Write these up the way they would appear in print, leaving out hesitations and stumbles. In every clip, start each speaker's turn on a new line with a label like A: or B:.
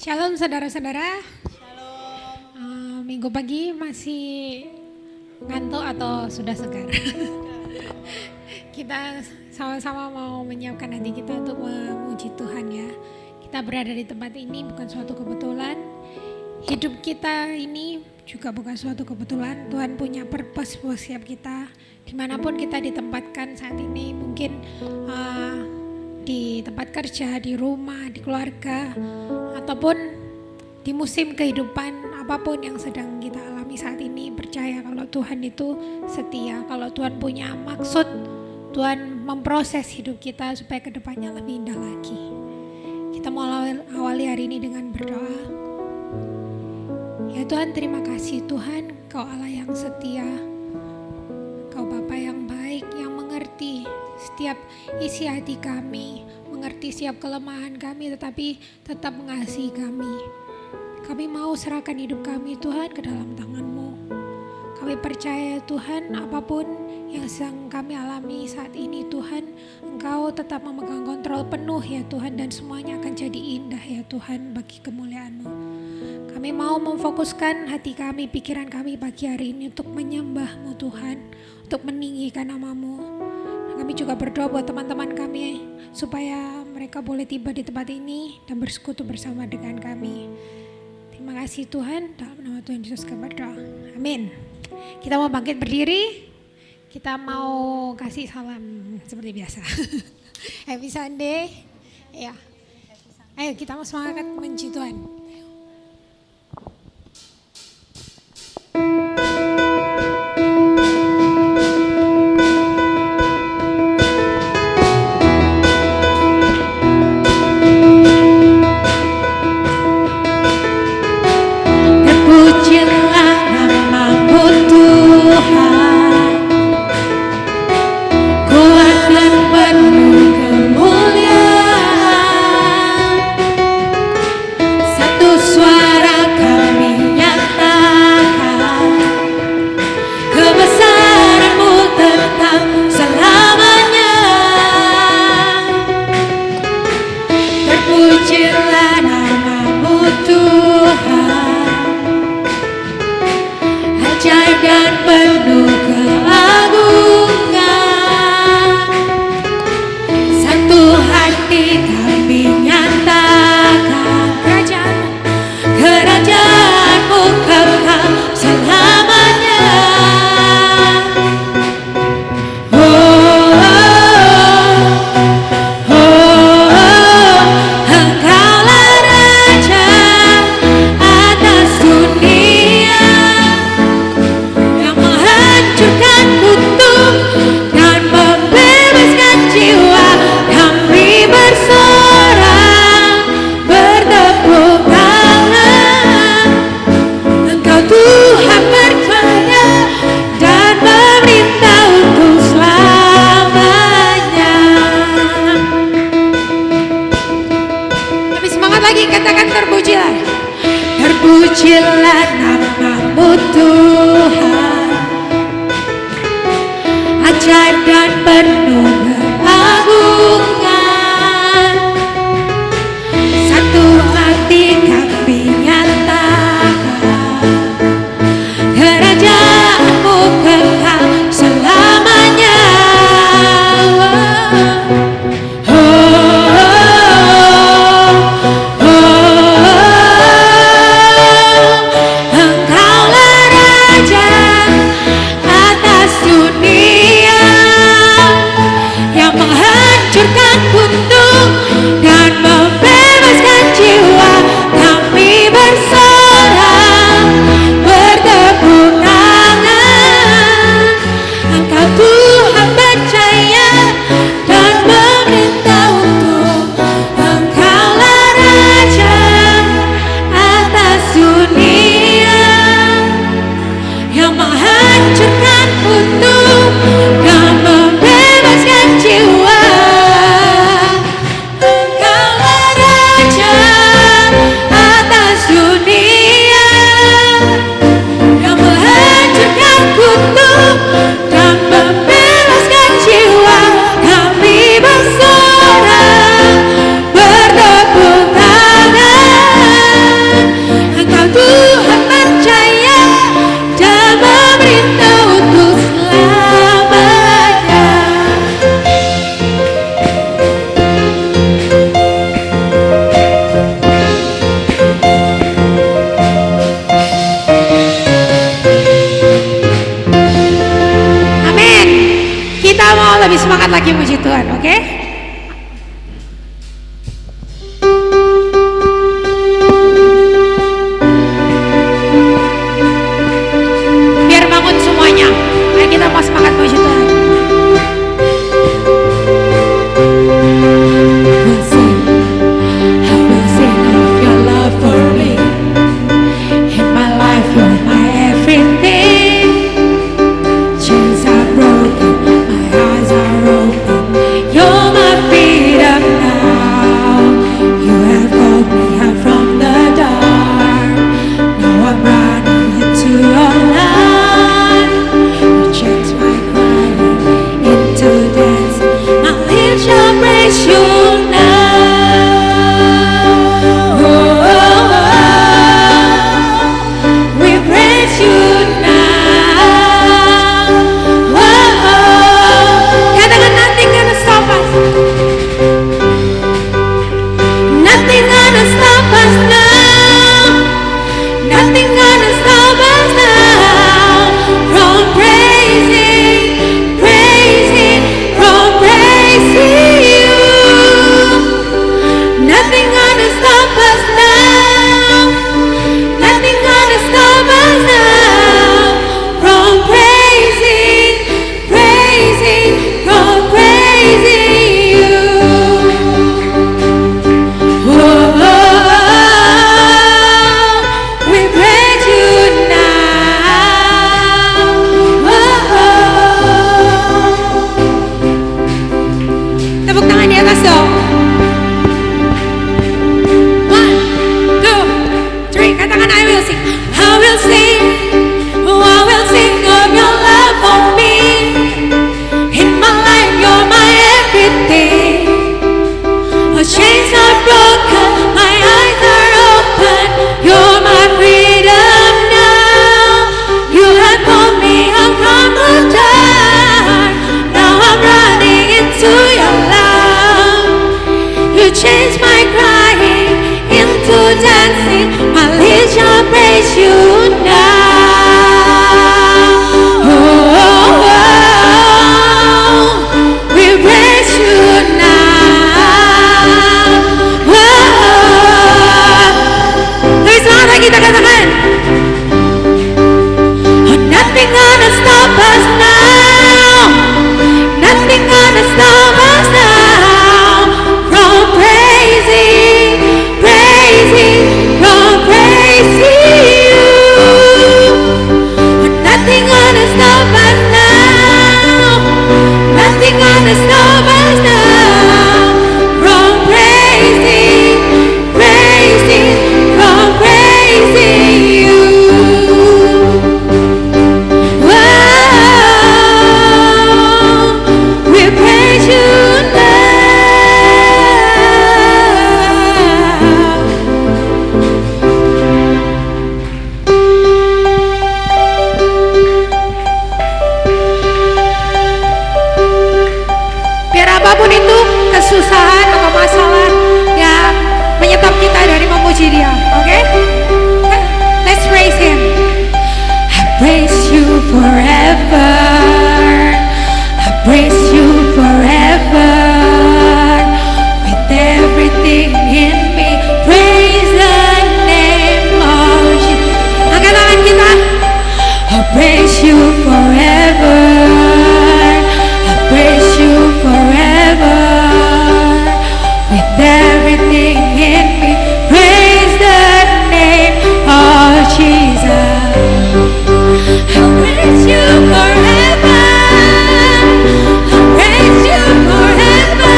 A: Shalom saudara-saudara.
B: Shalom.
A: Minggu pagi masih ngantuk atau sudah segar? Kita sama-sama mau menyiapkan hati kita untuk memuji Tuhan ya. Kita berada di tempat ini bukan suatu kebetulan. Hidup kita ini juga bukan suatu kebetulan. Tuhan punya purpose buat setiap kita. Dimanapun kita ditempatkan saat ini, mungkin di tempat kerja, di rumah, di keluarga, ataupun di musim kehidupan apapun yang sedang kita alami saat ini, percaya kalau Tuhan itu setia, kalau Tuhan punya maksud, Tuhan memproses hidup kita supaya kedepannya lebih indah lagi. Kita mau awali hari ini dengan berdoa. Ya Tuhan, terima kasih Tuhan, Kau Allah yang setia, Kau Bapa yang baik, yang mengerti setiap isi hati kami, mengerti setiap kelemahan kami, tetapi tetap mengasihi kami. Kami mau serahkan hidup kami Tuhan ke dalam tangan-Mu. Kami percaya Tuhan, apapun yang sedang kami alami saat ini Tuhan, Engkau tetap memegang kontrol penuh ya Tuhan, dan semuanya akan jadi indah ya Tuhan bagi kemuliaan-Mu. Kami mau memfokuskan hati kami, pikiran kami pagi hari ini untuk menyembah-Mu Tuhan, untuk meninggikan nama-Mu. Kami juga berdoa buat teman-teman kami supaya mereka boleh tiba di tempat ini dan bersekutu bersama dengan kami. Terima kasih Tuhan, dalam nama Tuhan Yesus kami berdoa. Amin. Kita mau bangkit berdiri. Kita mau kasih salam seperti biasa. Happy Sunday. Ya. Ayo kita mau semangat memuji Tuhan. Terpujilah nama-Mu Tuhan, ajaib dan penuh keagungan. Satu hati kami nyatakan, kerajaan-Mu kekal selamanya. stop us now. Nothing gonna stop us now from praising, praising, from praising you. Oh, we praise you now. Tepuk tangan di atas dong. 1, 2, 3, katakan I will sing. I will sing, oh I will sing of your love for me. In my life you're my everything. Our chains are broken, my eyes are open. You're my freedom now. You have called me out from the dark. Now I'm running into your love. You changed my crying into dancing. My lips shall praise you now. We praise you now. Lebih semangat lagi kita katakan. Oh, nothing gonna stop us now. Nothing gonna stop us now from praising, praising, from praising you. Oh, nothing gonna stop us now. Nothing gonna stop us now from praising, praising, from praising you. We praise you now. Biar apapun itu kesusahan atau masalah yang menyetop kita dari memuji Dia, oke? Let's praise Him. I praise you forever. I praise you forever. With everything in me, praise the name of Jesus. Angkat tangan kita. I praise you forever. I praise you forever. With everything in me, praise the name of Jesus. I praise you forever. I praise you forever.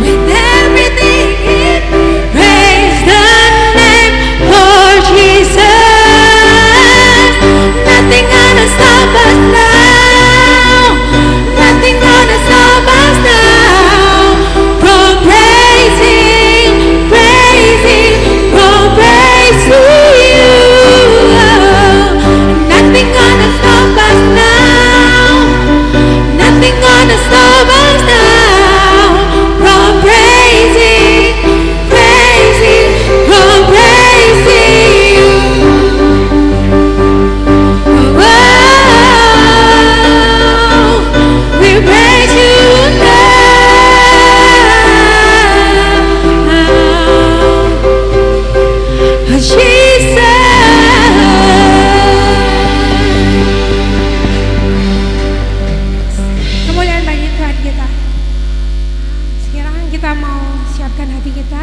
A: With everything in me, praise the name of Jesus. Nothing gonna stop us now. Nothing gonna stop us now from praising, praising, from praising you. Nothing gonna stop us now. Nothing gonna stop us now from praising, praising, from praising you. We praise you now, Jesus. Kemuliaan bagi Tuhan kita. Sekarang kita mau siapkan hati kita.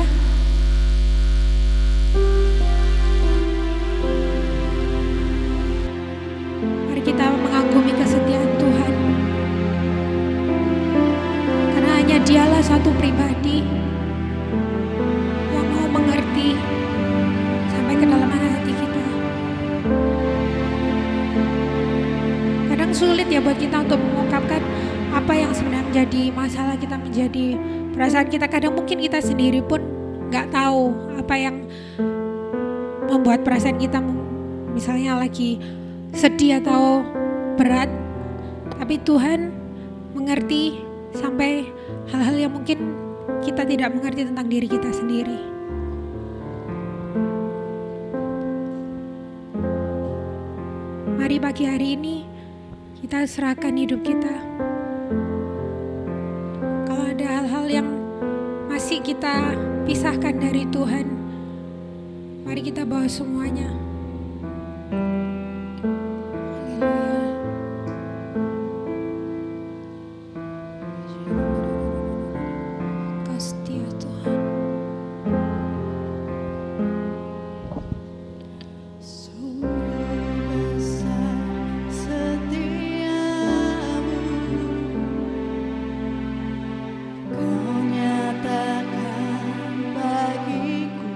A: Mari kita mengagumi kesetiaan Tuhan. Karena hanya Dialah satu pribadi yang mau mengerti sampai kedalaman hati kita. Kadang sulit ya buat kita untuk mengungkapkan apa yang sebenarnya menjadi masalah kita, menjadi perasaan kita. Kadang mungkin kita sendiri pun gak tahu apa yang membuat perasaan kita misalnya lagi sedih atau berat. Tapi Tuhan mengerti sampai hal-hal yang mungkin kita tidak mengerti tentang diri kita sendiri. Mari pagi hari ini kita serahkan hidup kita. Kalau ada hal-hal yang masih kita pisahkan dari Tuhan. Mari kita bawa semuanya. Haleluya. Kau setia Tuhan.
B: Sungguh besar setiamu, Kau nyatakan bagiku.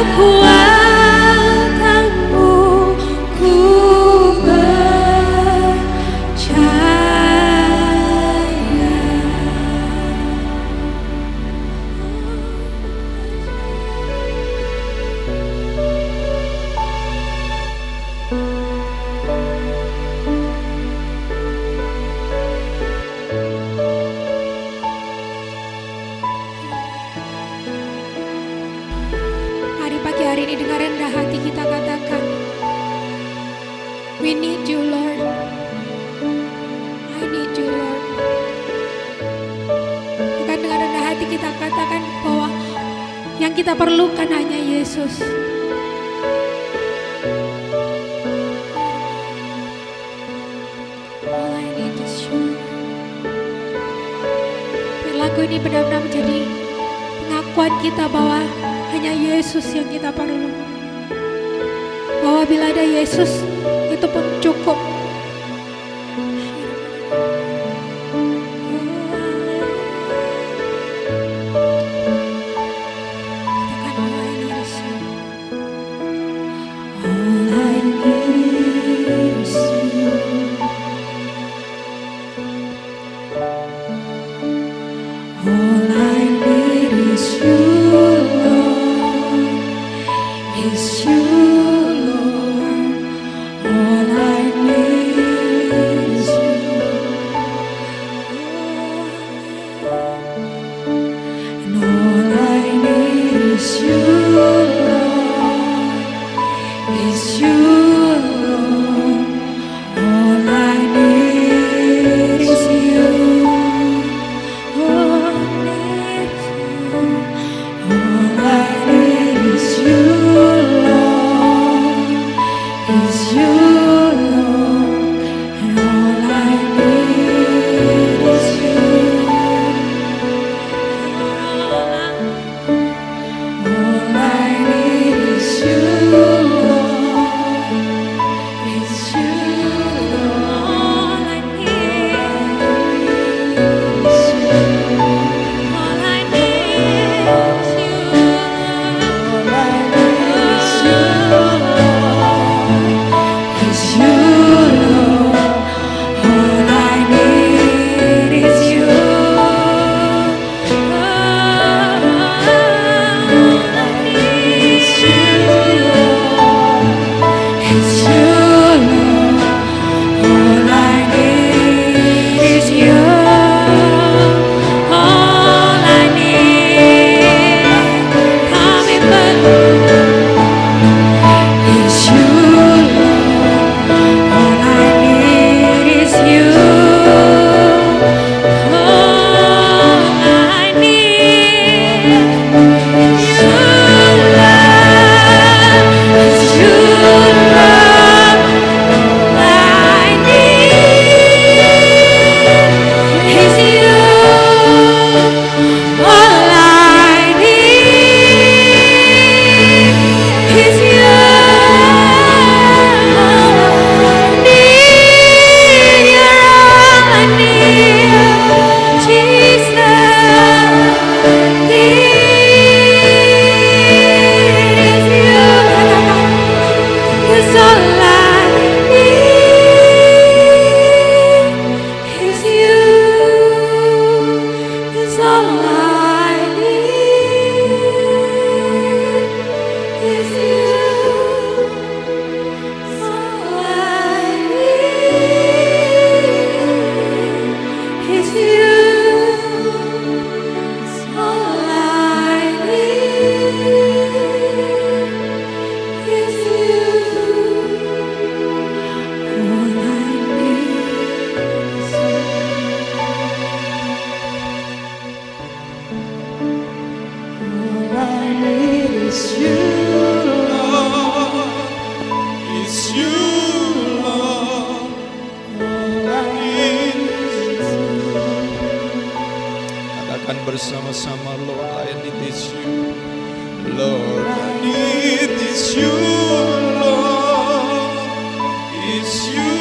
A: kekuatanmu ku Mari pagi hari ini dengan rendah hati kita katakan, we need you Lord, I need you Lord. Bukan dengan rendah hati kita katakan bahwa yang kita perlukan hanya Yesus. All I need is you. Biar lagu ini benar-benar menjadi pengakuan kita bahwa hanya Yesus yang kita perlu. Bahwa bila ada Yesus, itu pun cukup. Katakan bahwa ini is you.
B: All I need is you. All I need is you, Lord. Is you, Lord. All I need is you. And all I need is you, Lord. Is you, Lord. All I need is you. All I need is you, Lord. Is you, Lord. And all I need is you. All I need is you, Lord. Is you, Lord. All I need is you. All I need is you. All I need is you, Lord. Is you, Lord. All I need is you.
C: bersama-sama, Lord, I need is you. Lord, I need is you, Lord. Is you,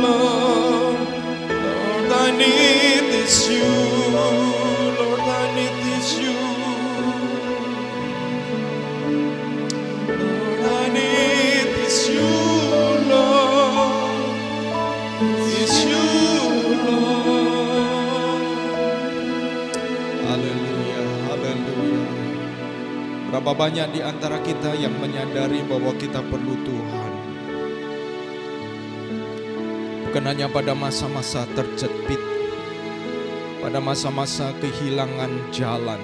C: Lord. Lord, I need is you. Lord, I need is you. Berapa banyak di antara kita yang menyadari bahwa kita perlu Tuhan. Bukan hanya pada masa-masa terjepit, pada masa-masa kehilangan jalan,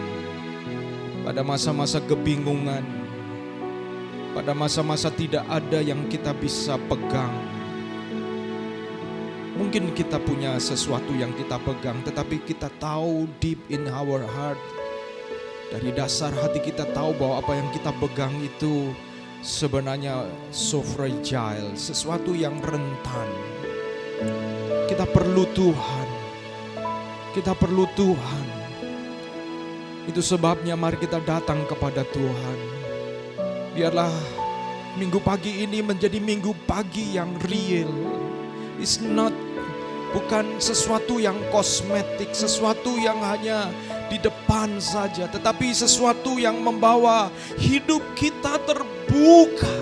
C: pada masa-masa kebingungan, pada masa-masa tidak ada yang kita bisa pegang. Mungkin kita punya sesuatu yang kita pegang, tetapi kita tahu deep in our heart, dari dasar hati kita tahu bahwa apa yang kita pegang itu sebenarnya so fragile, sesuatu yang rentan. Kita perlu Tuhan. Kita perlu Tuhan. Itu sebabnya mari kita datang kepada Tuhan. Biarlah minggu pagi ini menjadi minggu pagi yang real. It's not, bukan sesuatu yang kosmetik, sesuatu yang hanya di depan saja, tetapi sesuatu yang membawa hidup kita terbuka.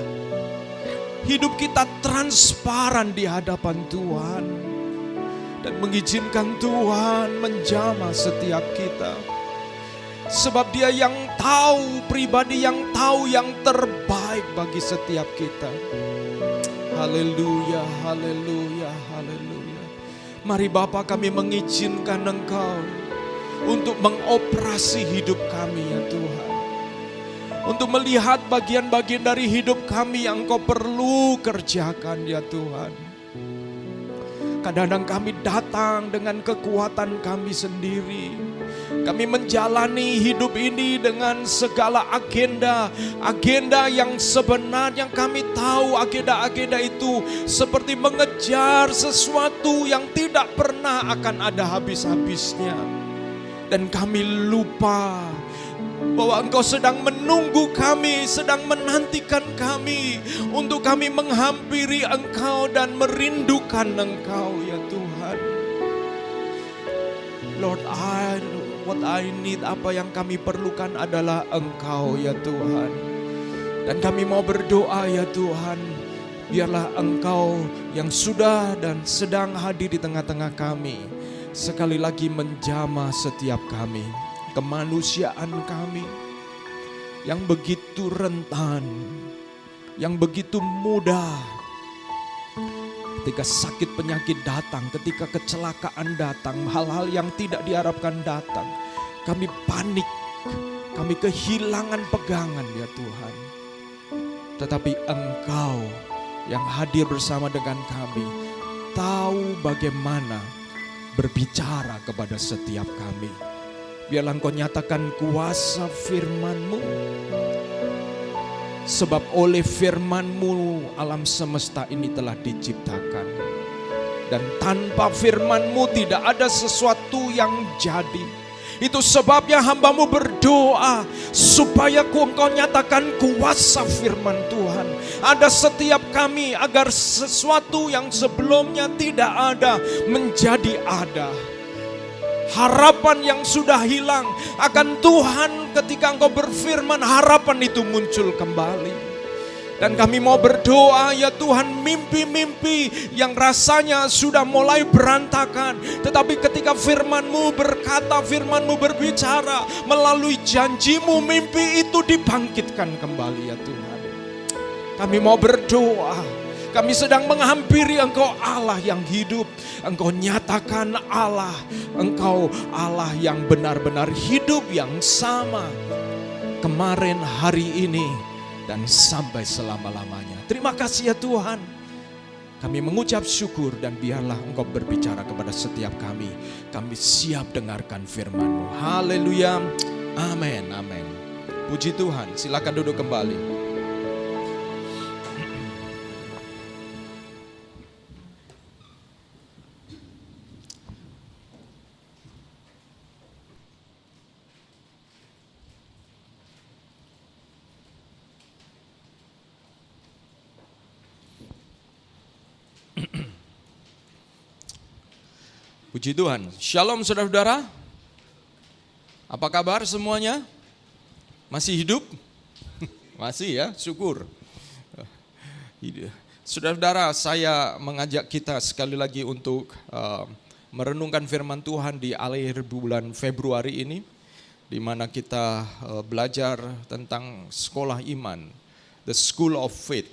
C: Hidup kita transparan di hadapan Tuhan. Dan mengizinkan Tuhan menjamah setiap kita. Sebab Dia yang tahu, pribadi yang tahu yang terbaik bagi setiap kita. Haleluya, haleluya, haleluya. Mari Bapa, kami mengizinkan Engkau untuk mengoperasi hidup kami ya Tuhan. Untuk melihat bagian-bagian dari hidup kami yang Engkau perlu kerjakan ya Tuhan. Kadang-kadang kami datang dengan kekuatan kami sendiri. Kami menjalani hidup ini dengan segala agenda yang sebenarnya kami tahu agenda-agenda itu seperti mengejar sesuatu yang tidak pernah akan ada habis-habisnya. Dan kami lupa bahwa Engkau sedang menunggu kami, sedang menantikan kami untuk kami menghampiri Engkau dan merindukan Engkau ya Tuhan. Lord, what I need, apa yang kami perlukan adalah Engkau ya Tuhan. Dan kami mau berdoa ya Tuhan, biarlah Engkau yang sudah dan sedang hadir di tengah-tengah kami sekali lagi menjamah setiap kami. Kemanusiaan kami yang begitu rentan, yang begitu mudah. Ketika sakit penyakit datang, ketika kecelakaan datang, hal-hal yang tidak diharapkan datang, kami panik, kami kehilangan pegangan ya Tuhan. Tetapi Engkau yang hadir bersama dengan kami, tahu bagaimana berbicara kepada setiap kami. Biarlah Engkau nyatakan kuasa firman-Mu. Sebab oleh firman-Mu alam semesta ini telah diciptakan. Dan tanpa firman-Mu tidak ada sesuatu yang jadi. Itu sebabnya hamba-Mu berdoa supaya Engkau nyatakan kuasa firman Tuhan. Ada setiap kami agar sesuatu yang sebelumnya tidak ada menjadi ada. Harapan yang sudah hilang akan Tuhan ketika Engkau berfirman, harapan itu muncul kembali. Dan kami mau berdoa ya Tuhan, mimpi-mimpi yang rasanya sudah mulai berantakan, tetapi ketika firman-Mu berkata, firman-Mu berbicara, melalui janji-Mu mimpi itu dibangkitkan kembali ya Tuhan. Kami mau berdoa. Kami sedang menghampiri Engkau Allah yang hidup. Engkau nyatakan Allah. Engkau Allah yang benar-benar hidup, yang sama. Kemarin, hari ini, dan sampai selama-lamanya. Terima kasih ya Tuhan. Kami mengucap syukur dan biarlah Engkau berbicara kepada setiap kami. Kami siap dengarkan firman-Mu. Haleluya. Amin, amin. Puji Tuhan. Silakan duduk kembali. Puji Tuhan. Shalom saudara-saudara. Apa kabar semuanya? Masih hidup? Masih ya, syukur. Saudara-saudara, saya mengajak kita sekali lagi untuk merenungkan firman Tuhan di akhir bulan Februari ini. di mana kita belajar tentang sekolah iman, the school of faith.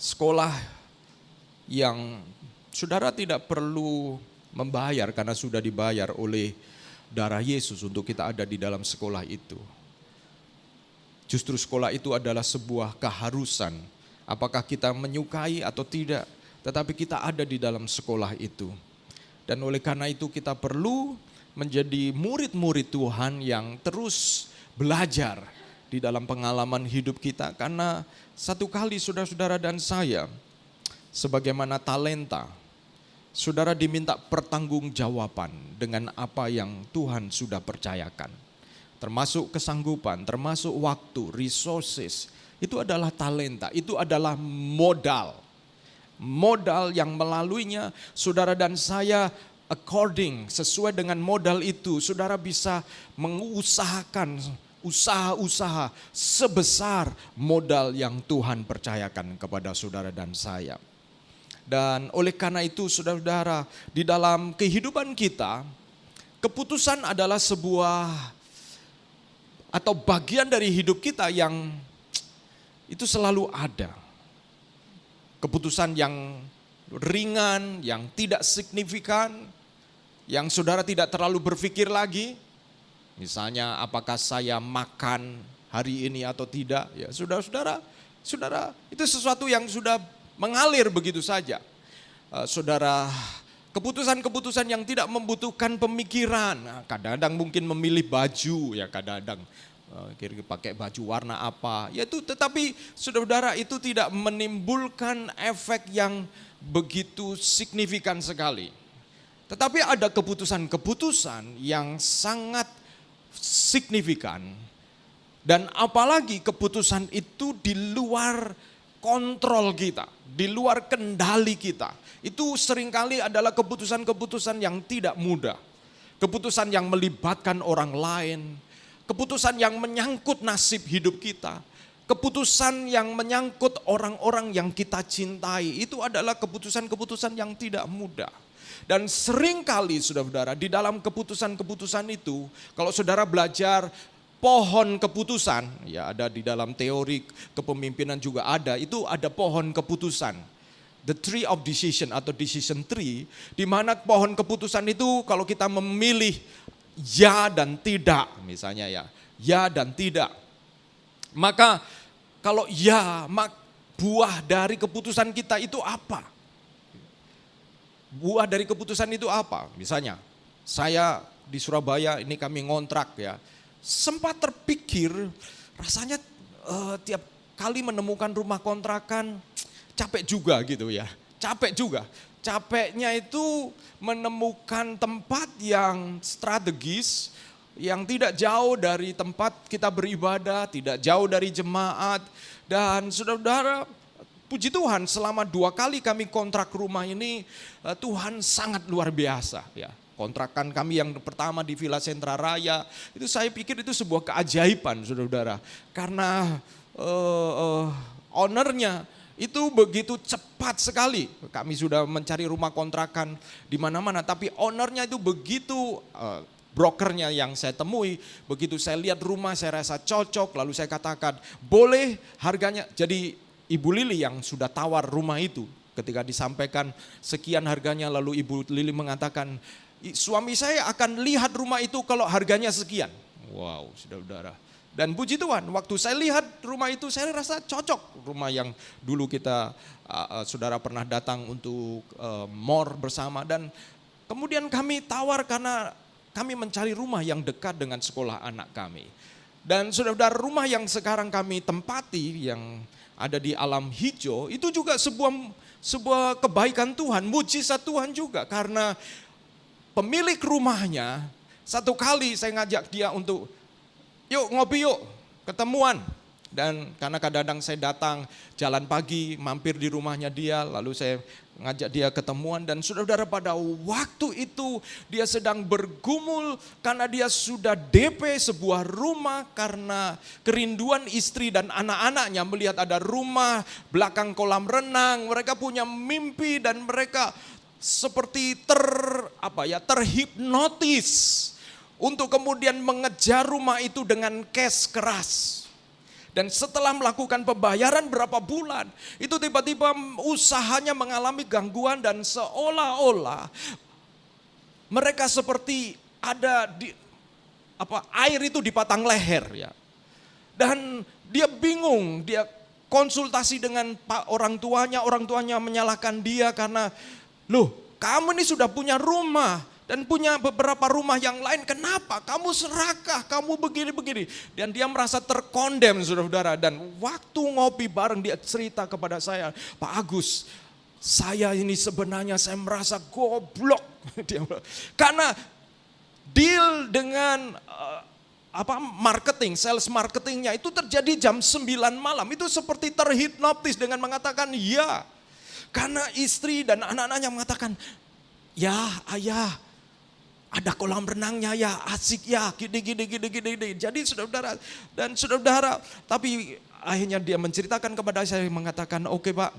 C: Sekolah yang saudara tidak perlu membayar karena sudah dibayar oleh darah Yesus untuk kita ada di dalam sekolah itu. Justru sekolah itu adalah sebuah keharusan. Apakah kita menyukai atau tidak, tetapi kita ada di dalam sekolah itu. Dan oleh karena itu kita perlu menjadi murid-murid Tuhan yang terus belajar di dalam pengalaman hidup kita. Karena satu kali saudara-saudara dan saya, sebagaimana talenta, saudara diminta pertanggungjawaban dengan apa yang Tuhan sudah percayakan. Termasuk kesanggupan, termasuk waktu, resources. Itu adalah talenta, itu adalah modal. Modal yang melaluinya saudara dan saya sesuai dengan modal itu, saudara bisa mengusahakan usaha-usaha sebesar modal yang Tuhan percayakan kepada saudara dan saya. Dan oleh karena itu saudara-saudara, di dalam kehidupan kita, keputusan adalah sebuah atau bagian dari hidup kita yang itu selalu ada. Keputusan yang ringan, yang tidak signifikan, yang saudara tidak terlalu berpikir lagi. Misalnya apakah saya makan hari ini atau tidak. Ya saudara, itu sesuatu yang sudah mengalir begitu saja. Saudara, keputusan-keputusan yang tidak membutuhkan pemikiran. Nah, kadang-kadang mungkin memilih baju, ya kadang-kadang kira-kira pakai baju warna apa. Ya itu, tetapi saudara itu tidak menimbulkan efek yang begitu signifikan sekali. Tetapi ada keputusan-keputusan yang sangat signifikan. Dan apalagi keputusan itu di luar kontrol kita, di luar kendali kita. Itu seringkali adalah keputusan-keputusan yang tidak mudah. Keputusan yang melibatkan orang lain. Keputusan yang menyangkut nasib hidup kita. Keputusan yang menyangkut orang-orang yang kita cintai. Itu adalah keputusan-keputusan yang tidak mudah. Dan seringkali saudara-saudara di dalam keputusan-keputusan itu, kalau saudara belajar pohon keputusan, ya ada di dalam teori kepemimpinan juga ada, itu ada pohon keputusan. The tree of decision atau decision tree, di mana pohon keputusan itu kalau kita memilih ya dan tidak, misalnya ya dan tidak. Maka kalau ya, buah dari keputusan kita itu apa? Buah dari keputusan itu apa? Misalnya, saya di Surabaya ini kami ngontrak ya. Sempat terpikir rasanya tiap kali menemukan rumah kontrakan capek juga gitu ya. Capek juga. Capeknya itu menemukan tempat yang strategis, yang tidak jauh dari tempat kita beribadah, tidak jauh dari jemaat. Dan saudara-saudara, puji Tuhan selama 2 kali kami kontrak rumah ini, Tuhan sangat luar biasa ya. Kontrakan kami yang pertama di Villa Sentra Raya, itu saya pikir itu sebuah keajaiban saudara-saudara. Karena ownernya itu begitu cepat sekali. Kami sudah mencari rumah kontrakan di mana-mana, tapi ownernya itu begitu, brokernya yang saya temui, begitu saya lihat rumah saya rasa cocok, lalu saya katakan boleh harganya. Jadi Ibu Lili yang sudah tawar rumah itu, ketika disampaikan sekian harganya, lalu Ibu Lili mengatakan, suami saya akan lihat rumah itu kalau harganya sekian. Wow, saudara-saudara. Dan puji Tuhan, waktu saya lihat rumah itu saya rasa cocok. Rumah yang dulu kita, saudara pernah datang untuk MOR bersama. Dan kemudian kami tawar karena kami mencari rumah yang dekat dengan sekolah anak kami. Dan saudara-saudara, rumah yang sekarang kami tempati yang ada di Alam Hijau, itu juga sebuah kebaikan Tuhan, mujizat Tuhan juga. Karena pemilik rumahnya, satu kali saya ngajak dia untuk yuk ngopi yuk, ketemuan. Dan karena kadang-kadang saya datang jalan pagi, mampir di rumahnya dia, lalu saya ngajak dia ketemuan. Dan saudara-saudara, pada waktu itu dia sedang bergumul karena dia sudah DP sebuah rumah karena kerinduan istri dan anak-anaknya melihat ada rumah belakang kolam renang. Mereka punya mimpi dan mereka seperti terhipnotis untuk kemudian mengejar rumah itu dengan cash keras. Dan setelah melakukan pembayaran berapa bulan, itu tiba-tiba usahanya mengalami gangguan dan seolah-olah mereka seperti ada di air itu di batang leher ya. Dan dia bingung, dia konsultasi dengan orang tuanya menyalahkan dia karena, loh kamu ini sudah punya rumah dan punya beberapa rumah yang lain, kenapa kamu serakah, kamu begini-begini. Dan dia merasa terkondem saudara-saudara, dan waktu ngopi bareng dia cerita kepada saya, Pak Agus, saya ini sebenarnya saya merasa goblok. Karena deal dengan marketing, sales marketingnya itu terjadi jam 9 malam. Itu seperti terhipnotis dengan mengatakan ya. Karena istri dan anak-anaknya mengatakan, ya ayah, ada kolam renangnya ya, asik ya, gini. Jadi saudara-saudara, tapi akhirnya dia menceritakan kepada saya, mengatakan oke Pak,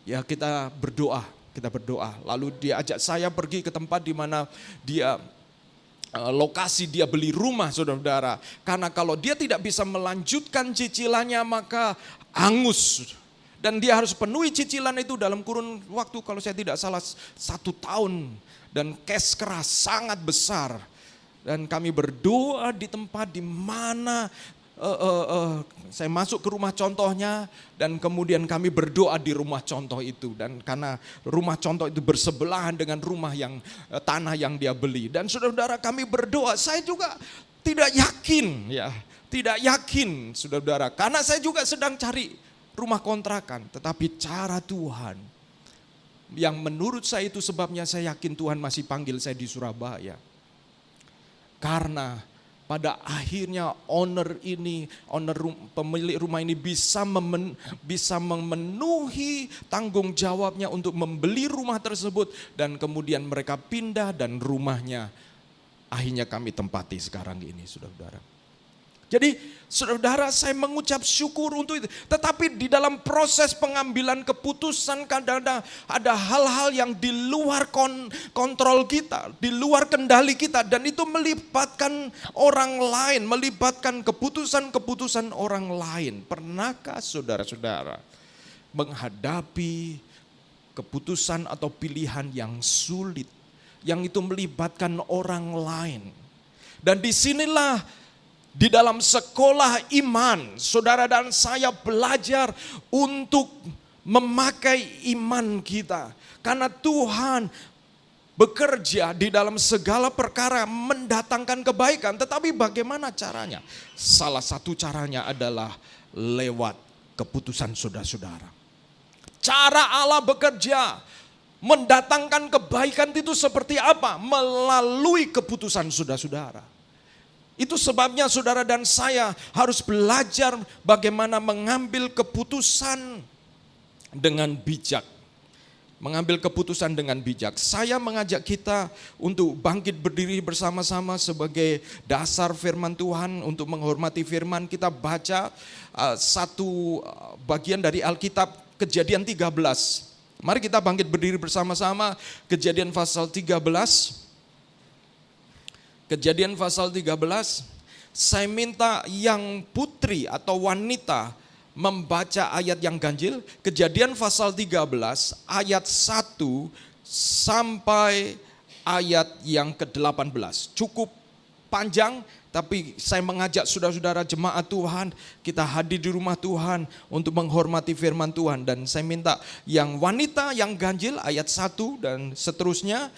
C: ya kita berdoa. Lalu dia ajak saya pergi ke tempat di mana dia lokasi dia beli rumah saudara-saudara. Karena kalau dia tidak bisa melanjutkan cicilannya maka hangus. Dan dia harus penuhi cicilan itu dalam kurun waktu kalau saya tidak salah 1 tahun. Dan cash keras sangat besar. Dan kami berdoa di tempat di mana saya masuk ke rumah contohnya. Dan kemudian kami berdoa di rumah contoh itu. Dan karena rumah contoh itu bersebelahan dengan rumah yang tanah yang dia beli. Dan saudara-saudara kami berdoa, saya juga tidak yakin ya. Tidak yakin saudara-saudara. Karena saya juga sedang cari rumah kontrakan. Tetapi cara Tuhan yang menurut saya itu sebabnya saya yakin Tuhan masih panggil saya di Surabaya. Karena pada akhirnya pemilik rumah ini bisa memenuhi tanggung jawabnya untuk membeli rumah tersebut. Dan kemudian mereka pindah dan rumahnya akhirnya kami tempati sekarang ini saudara-saudara. Jadi saudara saya mengucap syukur untuk itu. Tetapi di dalam proses pengambilan keputusan kadang-kadang ada hal-hal yang di luar kontrol kita, di luar kendali kita. Dan itu melibatkan orang lain, melibatkan keputusan-keputusan orang lain. Pernahkah saudara-saudara menghadapi keputusan atau pilihan yang sulit, yang itu melibatkan orang lain? Dan disinilah di dalam sekolah iman, saudara dan saya belajar untuk memakai iman kita. Karena Tuhan bekerja di dalam segala perkara mendatangkan kebaikan. Tetapi bagaimana caranya? Salah satu caranya adalah lewat keputusan saudara-saudara. Cara Allah bekerja mendatangkan kebaikan itu seperti apa? Melalui keputusan saudara-saudara. Itu sebabnya saudara dan saya harus belajar bagaimana mengambil keputusan dengan bijak. Mengambil keputusan dengan bijak. Saya mengajak kita untuk bangkit berdiri bersama-sama sebagai dasar firman Tuhan untuk menghormati firman. Kita baca satu bagian dari Alkitab, Kejadian 13. Mari kita bangkit berdiri bersama-sama, Kejadian pasal 13. Kejadian pasal 13, saya minta yang putri atau wanita membaca ayat yang ganjil. Kejadian pasal 13 ayat 1 sampai ayat yang ke-18. Cukup panjang, tapi saya mengajak saudara-saudara jemaat Tuhan, kita hadir di rumah Tuhan untuk menghormati firman Tuhan. Dan saya minta yang wanita yang ganjil ayat 1 dan seterusnya,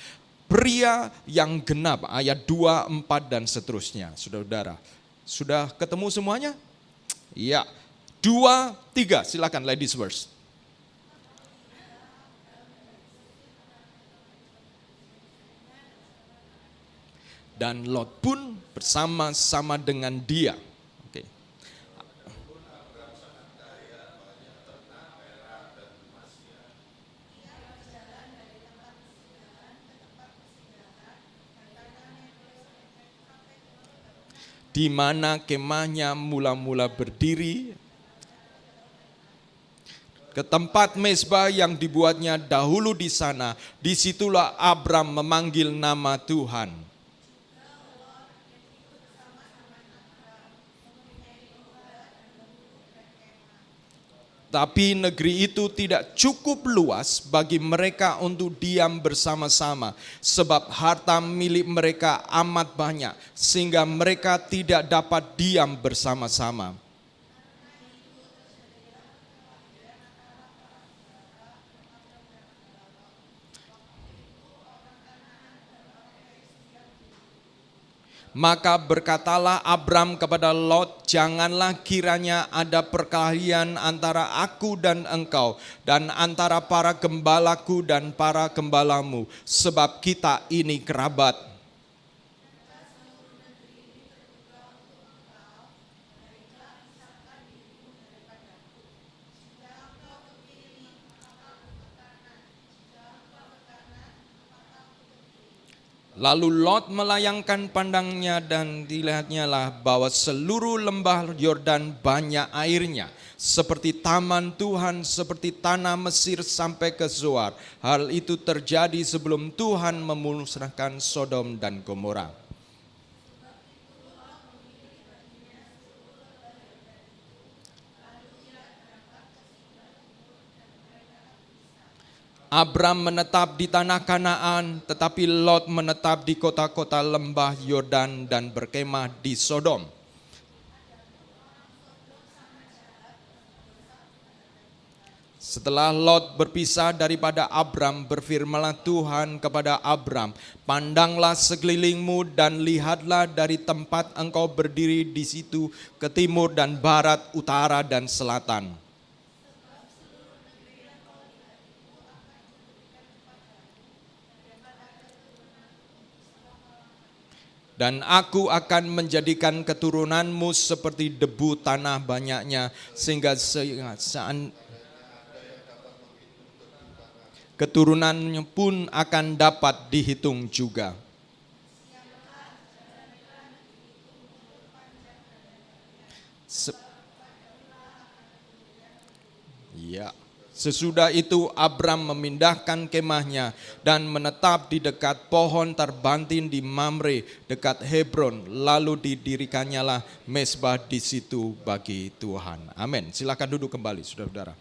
C: pria yang genap ayat 2, 4 dan seterusnya. Saudara-saudara, sudah ketemu semuanya? Ya, 2, 3 silakan ladies first. Dan Lot pun bersama-sama dengan dia. Oke. Di mana kemahnya mula-mula berdiri, ke tempat mezbah yang dibuatnya dahulu di sana. Disitulah Abram memanggil nama Tuhan. Tapi negeri itu tidak cukup luas bagi mereka untuk diam bersama-sama, sebab harta milik mereka amat banyak, sehingga mereka tidak dapat diam bersama-sama. Maka berkatalah Abram kepada Lot, janganlah kiranya ada perkelahian antara aku dan engkau, dan antara para gembalaku dan para gembalamu, sebab kita ini kerabat. Lalu Lot melayangkan pandangnya dan dilihatnya lah bahwa seluruh lembah Yordan banyak airnya, seperti taman Tuhan, seperti tanah Mesir sampai ke Zoar. Hal itu terjadi sebelum Tuhan memusnahkan Sodom dan Gomora. Abram menetap di tanah Kanaan, tetapi Lot menetap di kota-kota lembah Yordan dan berkemah di Sodom. Setelah Lot berpisah daripada Abram, berfirmanlah Tuhan kepada Abram, pandanglah sekelilingmu dan lihatlah dari tempat engkau berdiri di situ ke timur dan barat, utara dan selatan. Dan aku akan menjadikan keturunanmu seperti debu tanah banyaknya, sehingga keturunannya pun akan dapat dihitung juga. Sesudah itu Abram memindahkan kemahnya dan menetap di dekat pohon terbantin di Mamre dekat Hebron. Lalu didirikannya lah mezbah di situ bagi Tuhan. Amin. Silakan duduk kembali, saudara-saudara.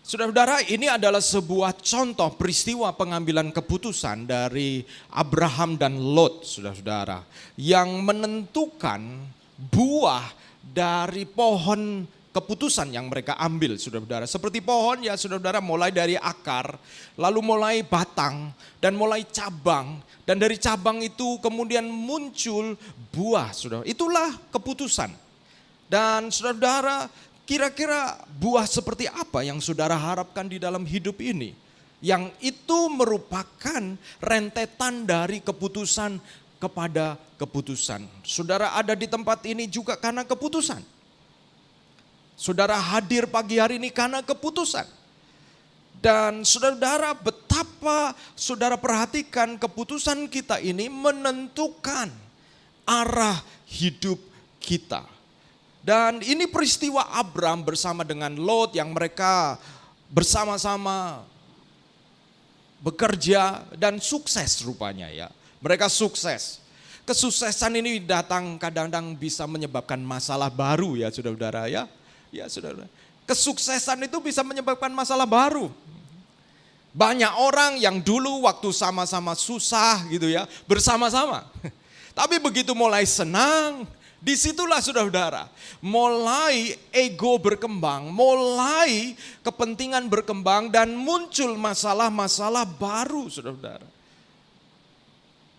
C: Saudara-saudara, ini adalah sebuah contoh peristiwa pengambilan keputusan dari Abraham dan Lot, saudara-saudara, yang menentukan buah dari pohon keputusan yang mereka ambil, saudara-saudara. Seperti pohon ya saudara-saudara, mulai dari akar, lalu mulai batang, dan mulai cabang. Dan dari cabang itu kemudian muncul buah, saudara. Itulah keputusan. Dan saudara-saudara, kira-kira buah seperti apa yang saudara harapkan di dalam hidup ini? Yang itu merupakan rentetan dari keputusan kepada keputusan. Saudara ada di tempat ini juga karena keputusan. Saudara hadir pagi hari ini karena keputusan. Dan saudara betapa saudara perhatikan keputusan kita ini menentukan arah hidup kita. Dan ini peristiwa Abram bersama dengan Lot yang mereka bersama-sama bekerja dan sukses rupanya ya. Mereka sukses. Kesuksesan ini datang kadang-kadang bisa menyebabkan masalah baru ya saudara-saudara ya. Ya saudara, kesuksesan itu bisa menyebabkan masalah baru. Banyak orang yang dulu waktu sama-sama susah gitu ya, bersama-sama. Tapi begitu mulai senang, disitulah saudara-saudara, mulai ego berkembang, mulai kepentingan berkembang dan muncul masalah-masalah baru saudara-saudara.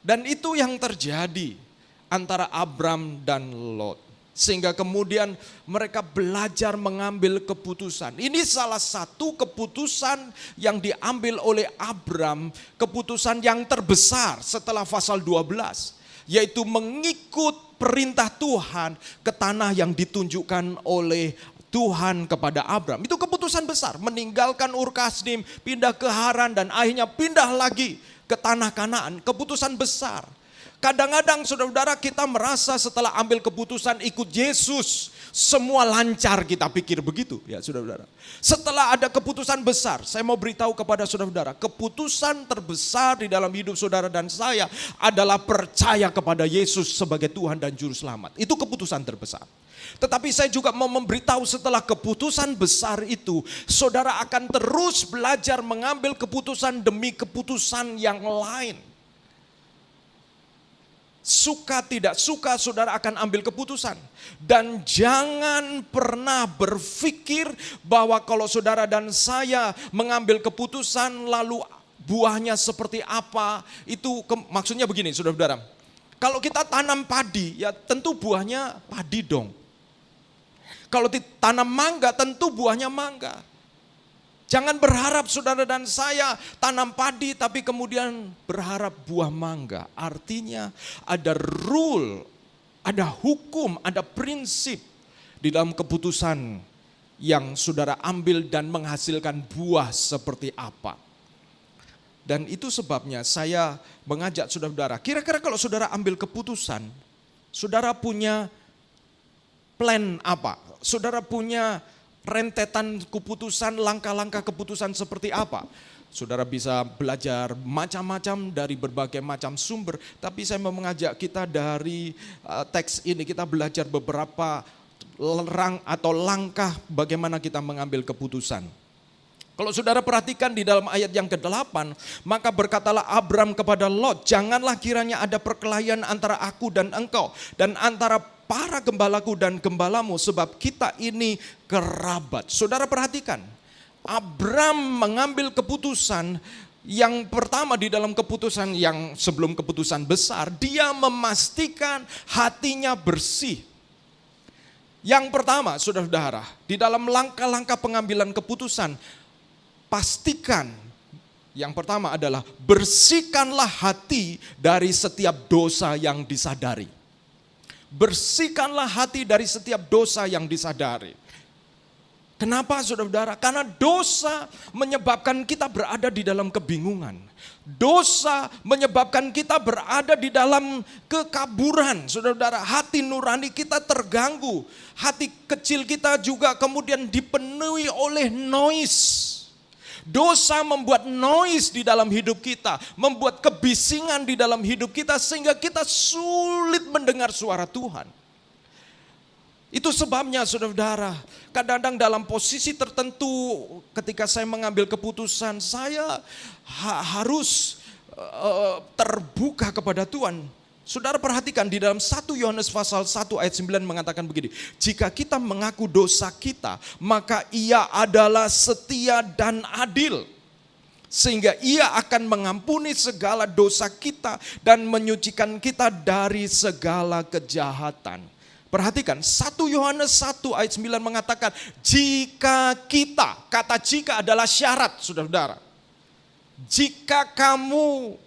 C: Dan itu yang terjadi antara Abram dan Lot. Sehingga kemudian mereka belajar mengambil keputusan. Ini salah satu keputusan yang diambil oleh Abram, keputusan yang terbesar setelah pasal 12. Yaitu mengikut perintah Tuhan ke tanah yang ditunjukkan oleh Tuhan kepada Abram. Itu keputusan besar, meninggalkan Ur Kasdim, pindah ke Haran dan akhirnya pindah lagi ke tanah Kanaan. Keputusan besar. Kadang-kadang saudara-saudara kita merasa setelah ambil keputusan ikut Yesus, semua lancar, kita pikir begitu ya saudara-saudara. Setelah ada keputusan besar, saya mau beritahu kepada saudara-saudara, keputusan terbesar di dalam hidup saudara dan saya adalah percaya kepada Yesus sebagai Tuhan dan Juru Selamat. Itu keputusan terbesar. Tetapi saya juga mau memberitahu setelah keputusan besar itu, saudara akan terus belajar mengambil keputusan demi keputusan yang lain. Suka tidak suka saudara akan ambil keputusan. Dan jangan pernah berpikir bahwa kalau saudara dan saya mengambil keputusan lalu buahnya seperti apa. Itu maksudnya begini saudara-saudara. Kalau kita tanam padi ya tentu buahnya padi dong. Kalau ditanam mangga tentu buahnya mangga. Jangan berharap saudara dan saya tanam padi tapi kemudian berharap buah mangga. Artinya ada rule, ada hukum, ada prinsip di dalam keputusan yang saudara ambil dan menghasilkan buah seperti apa. Dan itu sebabnya saya mengajak saudara-saudara, kira-kira kalau saudara ambil keputusan, saudara punya plan apa? Saudara punya rentetan keputusan, langkah-langkah keputusan seperti apa? Saudara bisa belajar macam-macam dari berbagai macam sumber, tapi saya mau mengajak kita dari teks ini kita belajar beberapa langkah bagaimana kita mengambil keputusan. Kalau saudara perhatikan di dalam ayat yang ke-8, maka berkatalah Abram kepada Lot, janganlah kiranya ada perkelahian antara aku dan engkau, dan antara para gembalaku dan gembalamu, sebab kita ini kerabat. Saudara perhatikan, Abram mengambil keputusan yang pertama di dalam keputusan yang sebelum keputusan besar, dia memastikan hatinya bersih. Yang pertama, saudara-saudara, di dalam langkah-langkah pengambilan keputusan, pastikan yang pertama adalah bersihkanlah hati dari setiap dosa yang disadari. Bersihkanlah hati dari setiap dosa yang disadari. Kenapa saudara-saudara? Karena dosa menyebabkan kita berada di dalam kebingungan. Dosa menyebabkan kita berada di dalam kekaburan. Saudara-saudara, hati nurani kita terganggu. Hati kecil kita juga kemudian dipenuhi oleh noise. Dosa membuat noise di dalam hidup kita, membuat kebisingan di dalam hidup kita sehingga kita sulit mendengar suara Tuhan. Itu sebabnya saudara-saudara, kadang-kadang dalam posisi tertentu ketika saya mengambil keputusan, saya harus terbuka kepada Tuhan. Saudara perhatikan di dalam 1 Yohanes pasal 1 ayat 9 mengatakan begini, jika kita mengaku dosa kita, maka Ia adalah setia dan adil, sehingga Ia akan mengampuni segala dosa kita dan menyucikan kita dari segala kejahatan. Perhatikan 1 Yohanes 1 ayat 9 mengatakan, jika kita, kata jika adalah syarat saudara-saudara. Jika kamu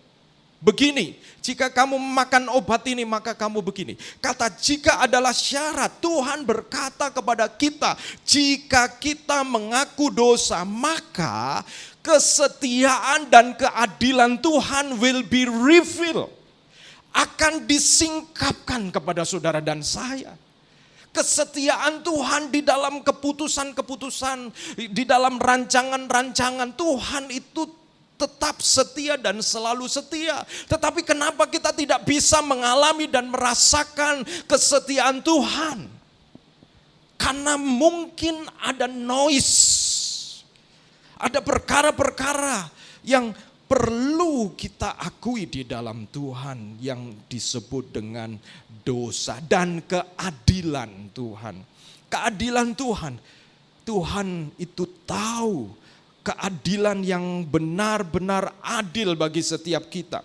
C: begini, jika kamu makan obat ini maka kamu begini. Kata jika adalah syarat. Tuhan berkata kepada kita, jika kita mengaku dosa maka kesetiaan dan keadilan Tuhan will be revealed. Akan disingkapkan kepada saudara dan saya. Kesetiaan Tuhan di dalam keputusan-keputusan, di dalam rancangan-rancangan Tuhan itu tetap setia dan selalu setia. Tetapi kenapa kita tidak bisa mengalami dan merasakan kesetiaan Tuhan? Karena mungkin ada noise. Ada perkara-perkara yang perlu kita akui di dalam Tuhan yang disebut dengan dosa dan keadilan Tuhan. Keadilan Tuhan. Tuhan itu tahu keadilan yang benar-benar adil bagi setiap kita.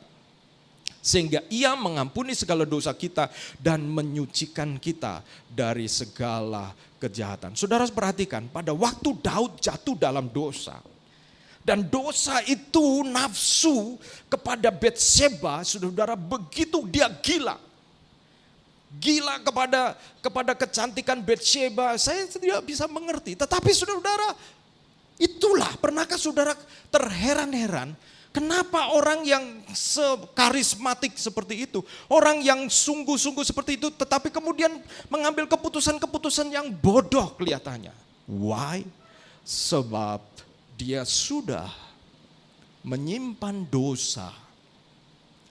C: Sehingga Ia mengampuni segala dosa kita dan menyucikan kita dari segala kejahatan. Saudara perhatikan, pada waktu Daud jatuh dalam dosa. Dan dosa itu nafsu kepada Batseba, saudara, begitu dia gila. Gila kepada kecantikan Batseba, saya tidak bisa mengerti. Tetapi saudara, itulah, pernahkah saudara terheran-heran Kenapa orang yang karismatik seperti itu, orang yang sungguh-sungguh seperti itu, tetapi kemudian mengambil keputusan-keputusan yang bodoh kelihatannya? Why? Sebab dia sudah menyimpan dosa.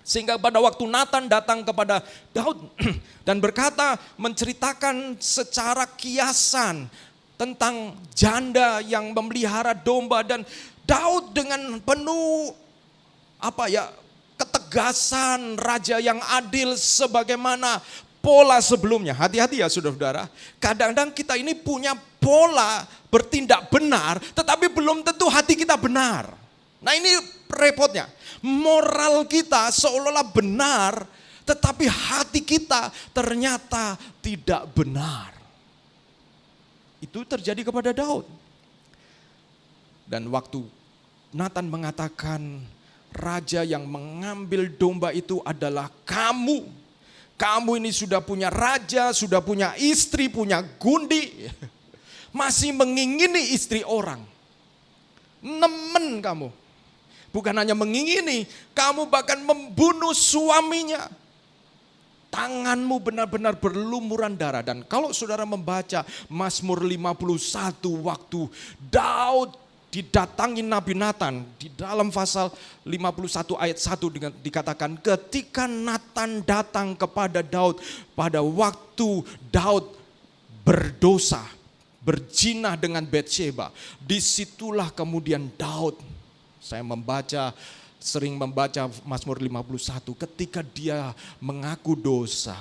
C: Sehingga pada waktu Nathan datang kepada Daud dan berkata, menceritakan secara kiasan tentang janda yang memelihara domba, dan Daud dengan penuh ketegasan raja yang adil sebagaimana pola sebelumnya. Hati-hati ya saudara-saudara. Kadang-kadang kita ini punya pola bertindak benar, tetapi belum tentu hati kita benar. Nah ini repotnya. Moral kita seolah-olah benar, tetapi hati kita ternyata tidak benar. Itu terjadi kepada Daud. Dan waktu Nathan mengatakan, raja yang mengambil domba itu adalah kamu. Kamu ini sudah punya raja, sudah punya istri, punya gundi. Masih mengingini istri orang. Nemen kamu. Bukan hanya mengingini, kamu bahkan membunuh suaminya. Tanganmu benar-benar berlumuran darah. Dan kalau saudara membaca Mazmur 51 waktu Daud didatangi Nabi Nathan, di dalam pasal 51 ayat 1 dikatakan, ketika Nathan datang kepada Daud pada waktu Daud berdosa, berzina dengan Batsheba, disitulah kemudian Daud, saya sering membaca Mazmur 51, ketika dia mengaku dosa,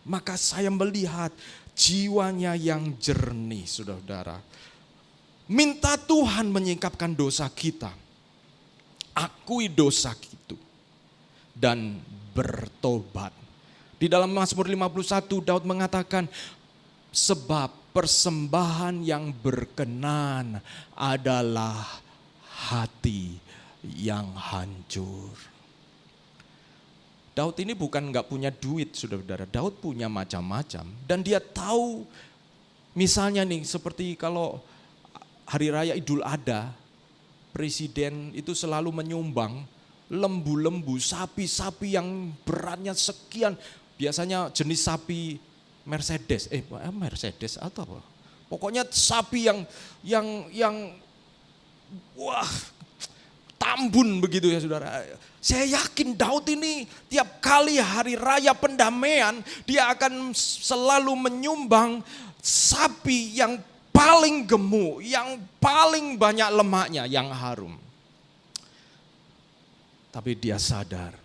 C: maka saya melihat jiwanya yang jernih, saudara-saudara. Minta Tuhan menyingkapkan dosa kita. Akui dosa itu. Dan bertobat. Di dalam Mazmur 51 Daud mengatakan, sebab persembahan yang berkenan adalah hati yang hancur. Daud ini bukan gak punya duit, saudara-saudara. Daud punya macam-macam. Dan dia tahu, misalnya nih, seperti kalau Hari Raya Idul Adha, presiden itu selalu menyumbang lembu-lembu, sapi-sapi yang beratnya sekian. Biasanya jenis sapi Mercedes, Mercedes atau apa? Pokoknya sapi yang wah, tambun begitu ya saudara. Saya yakin Daud ini tiap kali hari raya pendamaian, dia akan selalu menyumbang sapi yang paling gemuk, yang paling banyak lemaknya, yang harum. Tapi dia sadar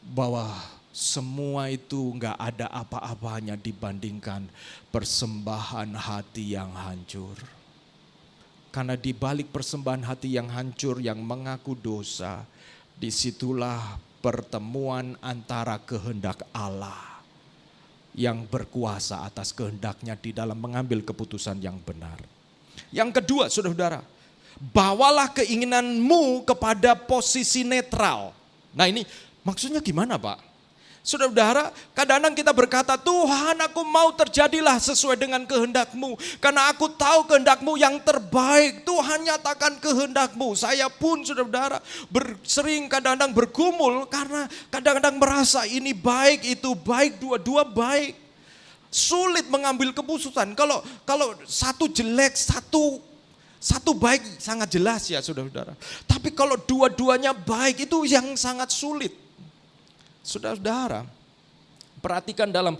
C: bahwa semua itu enggak ada apa-apanya dibandingkan persembahan hati yang hancur. Karena di balik persembahan hati yang hancur, yang mengaku dosa, disitulah pertemuan antara kehendak Allah yang berkuasa atas kehendaknya di dalam mengambil keputusan yang benar. Yang kedua, saudara-saudara, bawalah keinginanmu kepada posisi netral. Nah ini maksudnya gimana Pak? Saudara-saudara, kadang-kadang kita berkata, Tuhan aku mau terjadilah sesuai dengan kehendak-Mu. Karena aku tahu kehendak-Mu yang terbaik. Tuhan nyatakan kehendak-Mu. Saya pun saudara-saudara sering kadang-kadang bergumul karena kadang-kadang merasa ini baik, itu baik, dua-dua baik. Sulit mengambil keputusan. Kalau satu jelek, satu baik sangat jelas ya saudara-saudara. Tapi kalau dua-duanya baik itu yang sangat sulit. Saudara-saudara, perhatikan dalam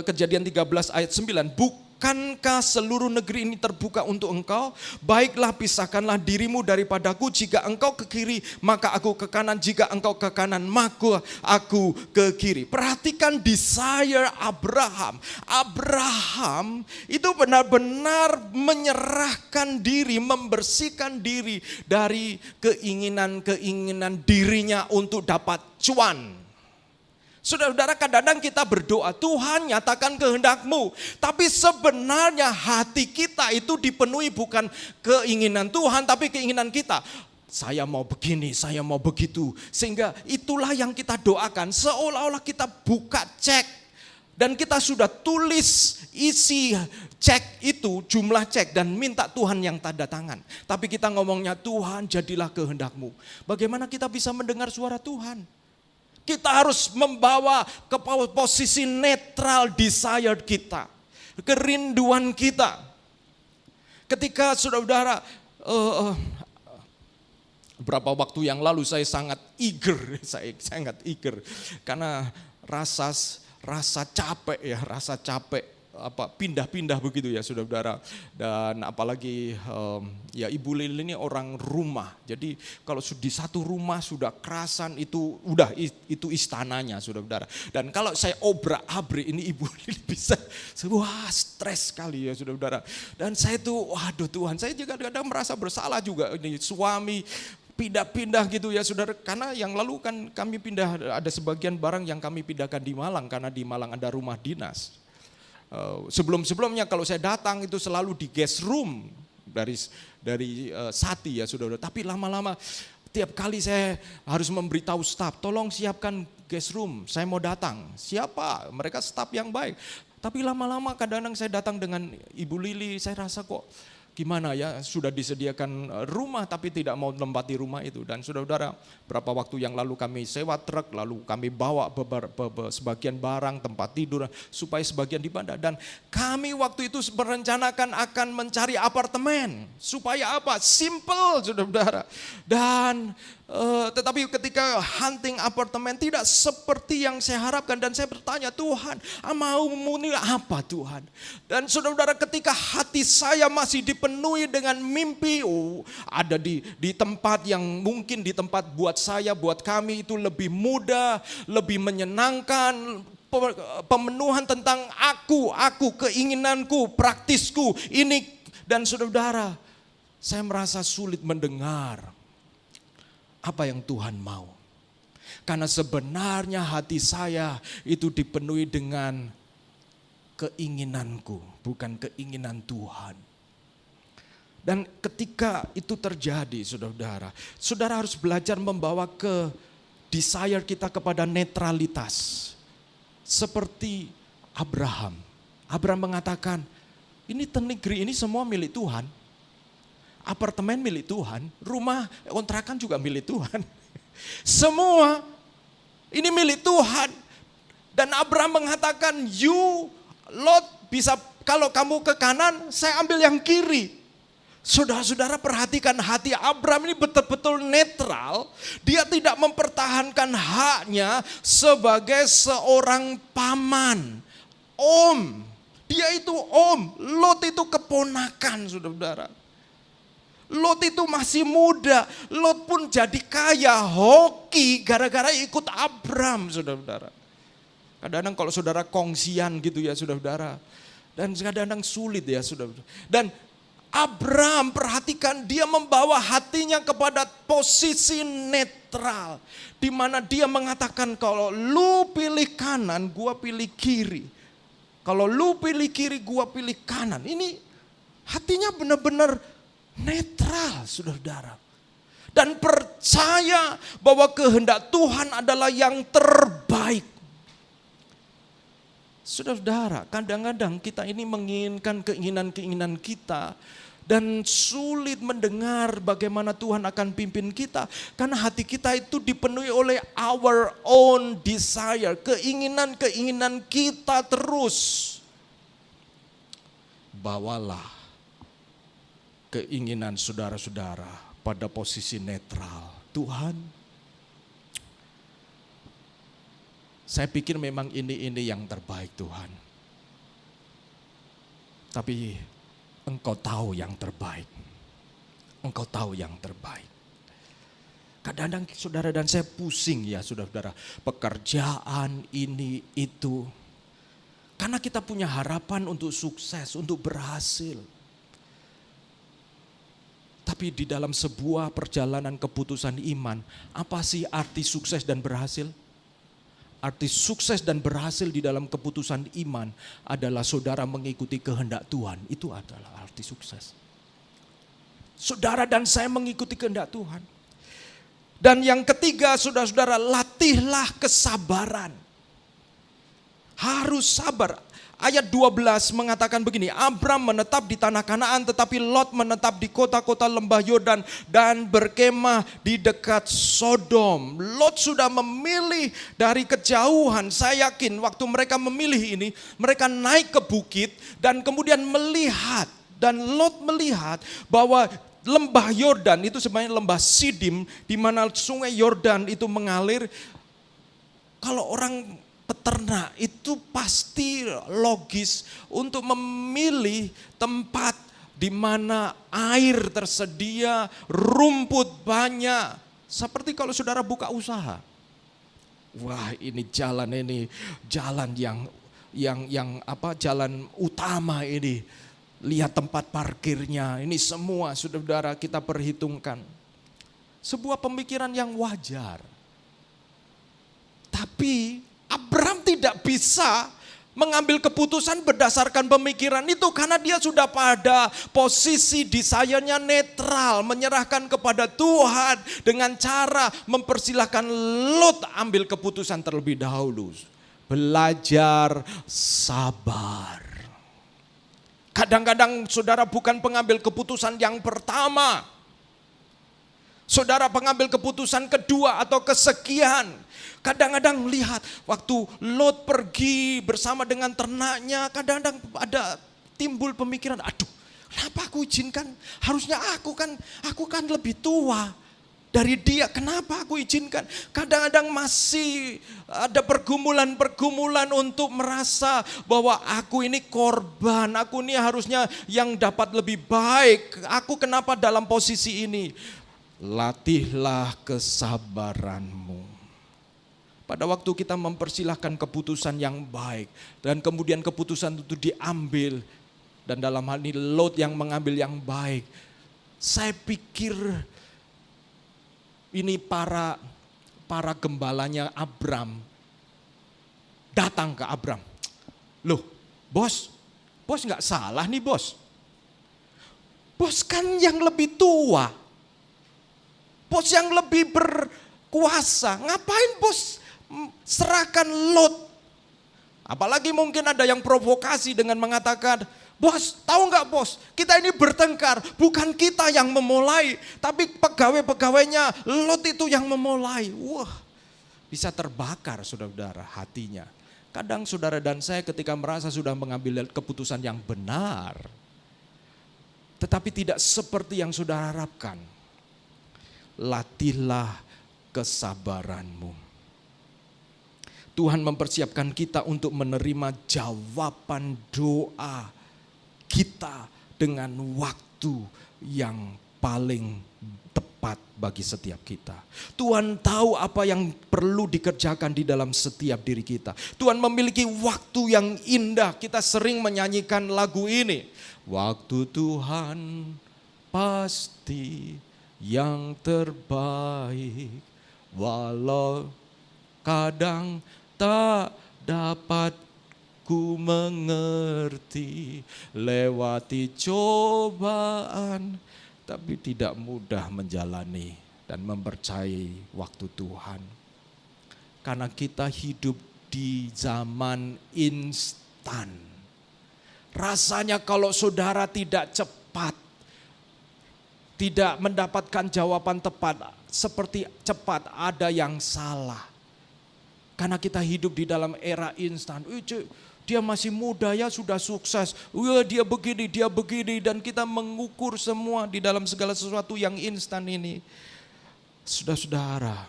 C: Kejadian 13 ayat 9. Bukankah seluruh negeri ini terbuka untuk engkau? Baiklah pisahkanlah dirimu daripadaku. Jika engkau ke kiri, maka aku ke kanan. Jika engkau ke kanan, maka aku ke kiri. Perhatikan desire Abraham. Abraham itu benar-benar menyerahkan diri, membersihkan diri dari keinginan-keinginan dirinya untuk dapat cuan. Saudara-saudara, kadang-kadang kita berdoa, Tuhan nyatakan kehendak-Mu. Tapi sebenarnya hati kita itu dipenuhi bukan keinginan Tuhan, tapi keinginan kita. Saya mau begini, saya mau begitu. Sehingga itulah yang kita doakan, seolah-olah kita buka cek. Dan kita sudah tulis isi cek itu, jumlah cek dan minta Tuhan yang tanda tangan. Tapi kita ngomongnya, Tuhan jadilah kehendak-Mu. Bagaimana kita bisa mendengar suara Tuhan? Kita harus membawa ke posisi netral desire kita, kerinduan kita. Ketika saudara-saudara, beberapa waktu yang lalu saya sangat eager, saya sangat eager karena rasa capek ya, rasa capek pindah-pindah begitu ya saudara-saudara. Dan apalagi ya Ibu Lili ini orang rumah. Jadi kalau di satu rumah sudah kerasan itu itu istananya saudara-saudara. Dan kalau saya obrak-abrik ini Ibu Lili bisa wah stres sekali ya saudara-saudara. Dan saya tuh waduh Tuhan, saya juga kadang-kadang merasa bersalah juga ini suami pindah-pindah gitu ya saudara. Karena yang lalu kan kami pindah, ada sebagian barang yang kami pindahkan di Malang karena di Malang ada rumah dinas. Sebelum-sebelumnya kalau saya datang itu selalu di guest room dari Sati ya saudara. Tapi lama-lama tiap kali saya harus memberitahu staf, tolong siapkan guest room, saya mau datang. Siapa? Mereka staf yang baik. Tapi lama-lama kadang-kadang saya datang dengan Ibu Lili, saya rasa kok gimana ya, sudah disediakan rumah tapi tidak mau menempati rumah itu. Dan saudara-saudara, berapa waktu yang lalu kami sewa truk, lalu kami bawa sebagian barang, tempat tidur, supaya sebagian dipindah. Dan kami waktu itu merencanakan akan mencari apartemen. Supaya apa? Simple saudara-saudara. Dan tetapi ketika hunting apartemen tidak seperti yang saya harapkan. Dan saya bertanya, Tuhan mau ini apa Tuhan? Dan saudara-saudara, ketika hati saya masih dipenuhi dengan mimpi, ada di tempat yang mungkin di tempat buat saya, buat kami itu lebih mudah, lebih menyenangkan, pemenuhan tentang aku, keinginanku, praktisku, ini. Dan saudara-saudara, saya merasa sulit mendengar apa yang Tuhan mau. Karena sebenarnya hati saya itu dipenuhi dengan keinginanku, bukan keinginan Tuhan. Dan ketika itu terjadi saudara-saudara, saudara harus belajar membawa ke desire kita kepada netralitas. Seperti Abraham. Abraham mengatakan, ini negeri ini semua milik Tuhan. Apartemen milik Tuhan, rumah kontrakan juga milik Tuhan. Semua ini milik Tuhan. Dan Abraham mengatakan, Lot bisa, kalau kamu ke kanan, saya ambil yang kiri. Saudara-saudara perhatikan hati Abraham ini betul-betul netral. Dia tidak mempertahankan haknya sebagai seorang paman, om. Dia itu om, Lot itu keponakan saudara-saudara. Lot itu masih muda, Lot pun jadi kaya, hoki gara-gara ikut Abram, saudara-saudara. Kadang-kadang kalau saudara kongsian gitu ya saudara-saudara, dan kadang-kadang sulit ya saudara-saudara. Dan Abram perhatikan dia membawa hatinya kepada posisi netral. Di mana dia mengatakan kalau lu pilih kanan, gua pilih kiri. Kalau lu pilih kiri, gua pilih kanan. Ini hatinya benar-benar netral, saudara-saudara. Dan percaya bahwa kehendak Tuhan adalah yang terbaik. Saudara-saudara, kadang-kadang kita ini menginginkan keinginan-keinginan kita dan sulit mendengar bagaimana Tuhan akan pimpin kita. Karena hati kita itu dipenuhi oleh our own desire, keinginan-keinginan kita terus. Bawalah keinginan saudara-saudara pada posisi netral. Tuhan, saya pikir memang ini yang terbaik Tuhan. Tapi Engkau tahu yang terbaik. Engkau tahu yang terbaik. Kadang-kadang saudara dan saya pusing ya saudara-saudara. Pekerjaan ini itu. Karena kita punya harapan untuk sukses, untuk berhasil. Tapi di dalam sebuah perjalanan keputusan iman, apa sih arti sukses dan berhasil? Arti sukses dan berhasil di dalam keputusan iman adalah saudara mengikuti kehendak Tuhan. Itu adalah arti sukses. Saudara dan saya mengikuti kehendak Tuhan. Dan yang ketiga, saudara-saudara, latihlah kesabaran. Harus sabar. Ayat 12 mengatakan begini, Abram menetap di tanah Kanaan tetapi Lot menetap di kota-kota lembah Yordan dan berkemah di dekat Sodom. Lot sudah memilih dari kejauhan. Saya yakin waktu mereka memilih ini, mereka naik ke bukit dan kemudian melihat. Dan Lot melihat bahwa lembah Yordan itu sebenarnya lembah Sidim, di mana sungai Yordan itu mengalir. Kalau orang peternak itu pasti logis untuk memilih tempat di mana air tersedia, rumput banyak. Seperti kalau saudara buka usaha. Wah, ini jalan jalan utama ini. Lihat tempat parkirnya. Ini semua saudara kita perhitungkan. Sebuah pemikiran yang wajar. Tapi Abram tidak bisa mengambil keputusan berdasarkan pemikiran itu karena dia sudah pada posisi desire-nya netral, menyerahkan kepada Tuhan dengan cara mempersilahkan Lot ambil keputusan terlebih dahulu. Belajar sabar. Kadang-kadang saudara bukan pengambil keputusan yang pertama. Saudara pengambil keputusan kedua atau kesekian. Kadang-kadang lihat waktu Lot pergi bersama dengan ternaknya, kadang-kadang ada timbul pemikiran, aduh kenapa aku izinkan, harusnya aku kan lebih tua dari dia, kenapa aku izinkan. Kadang-kadang masih ada pergumulan-pergumulan untuk merasa bahwa aku ini korban, aku ini harusnya yang dapat lebih baik, aku kenapa dalam posisi ini. Latihlah kesabaranmu. Pada waktu kita mempersilahkan keputusan yang baik dan kemudian keputusan itu diambil dan dalam hal ini Lot yang mengambil yang baik. Saya pikir ini para gembalanya Abram datang ke Abram. Loh, bos nggak salah nih bos. Bos kan yang lebih tua. Bos yang lebih berkuasa. Ngapain bos serahkan Lot? Apalagi mungkin ada yang provokasi dengan mengatakan, bos tahu nggak bos, kita ini bertengkar, bukan kita yang memulai, tapi pegawai-pegawainya Lot itu yang memulai. Wah, bisa terbakar saudara-saudara hatinya. Kadang saudara dan saya ketika merasa sudah mengambil keputusan yang benar, tetapi tidak seperti yang saudara harapkan. Latihlah kesabaranmu. Tuhan mempersiapkan kita untuk menerima jawaban doa kita dengan waktu yang paling tepat bagi setiap kita. Tuhan tahu apa yang perlu dikerjakan di dalam setiap diri kita. Tuhan memiliki waktu yang indah. Kita sering menyanyikan lagu ini. Waktu Tuhan pasti yang terbaik, walau kadang tak dapat ku mengerti, lewati cobaan, tapi tidak mudah menjalani dan mempercayai waktu Tuhan. Karena kita hidup di zaman instan. Rasanya kalau saudara tidak cepat, tidak mendapatkan jawaban tepat, seperti cepat ada yang salah. Karena kita hidup di dalam era instan. Dia masih muda ya sudah sukses. Dia begini, dan kita mengukur semua di dalam segala sesuatu yang instan ini. Saudara-saudara,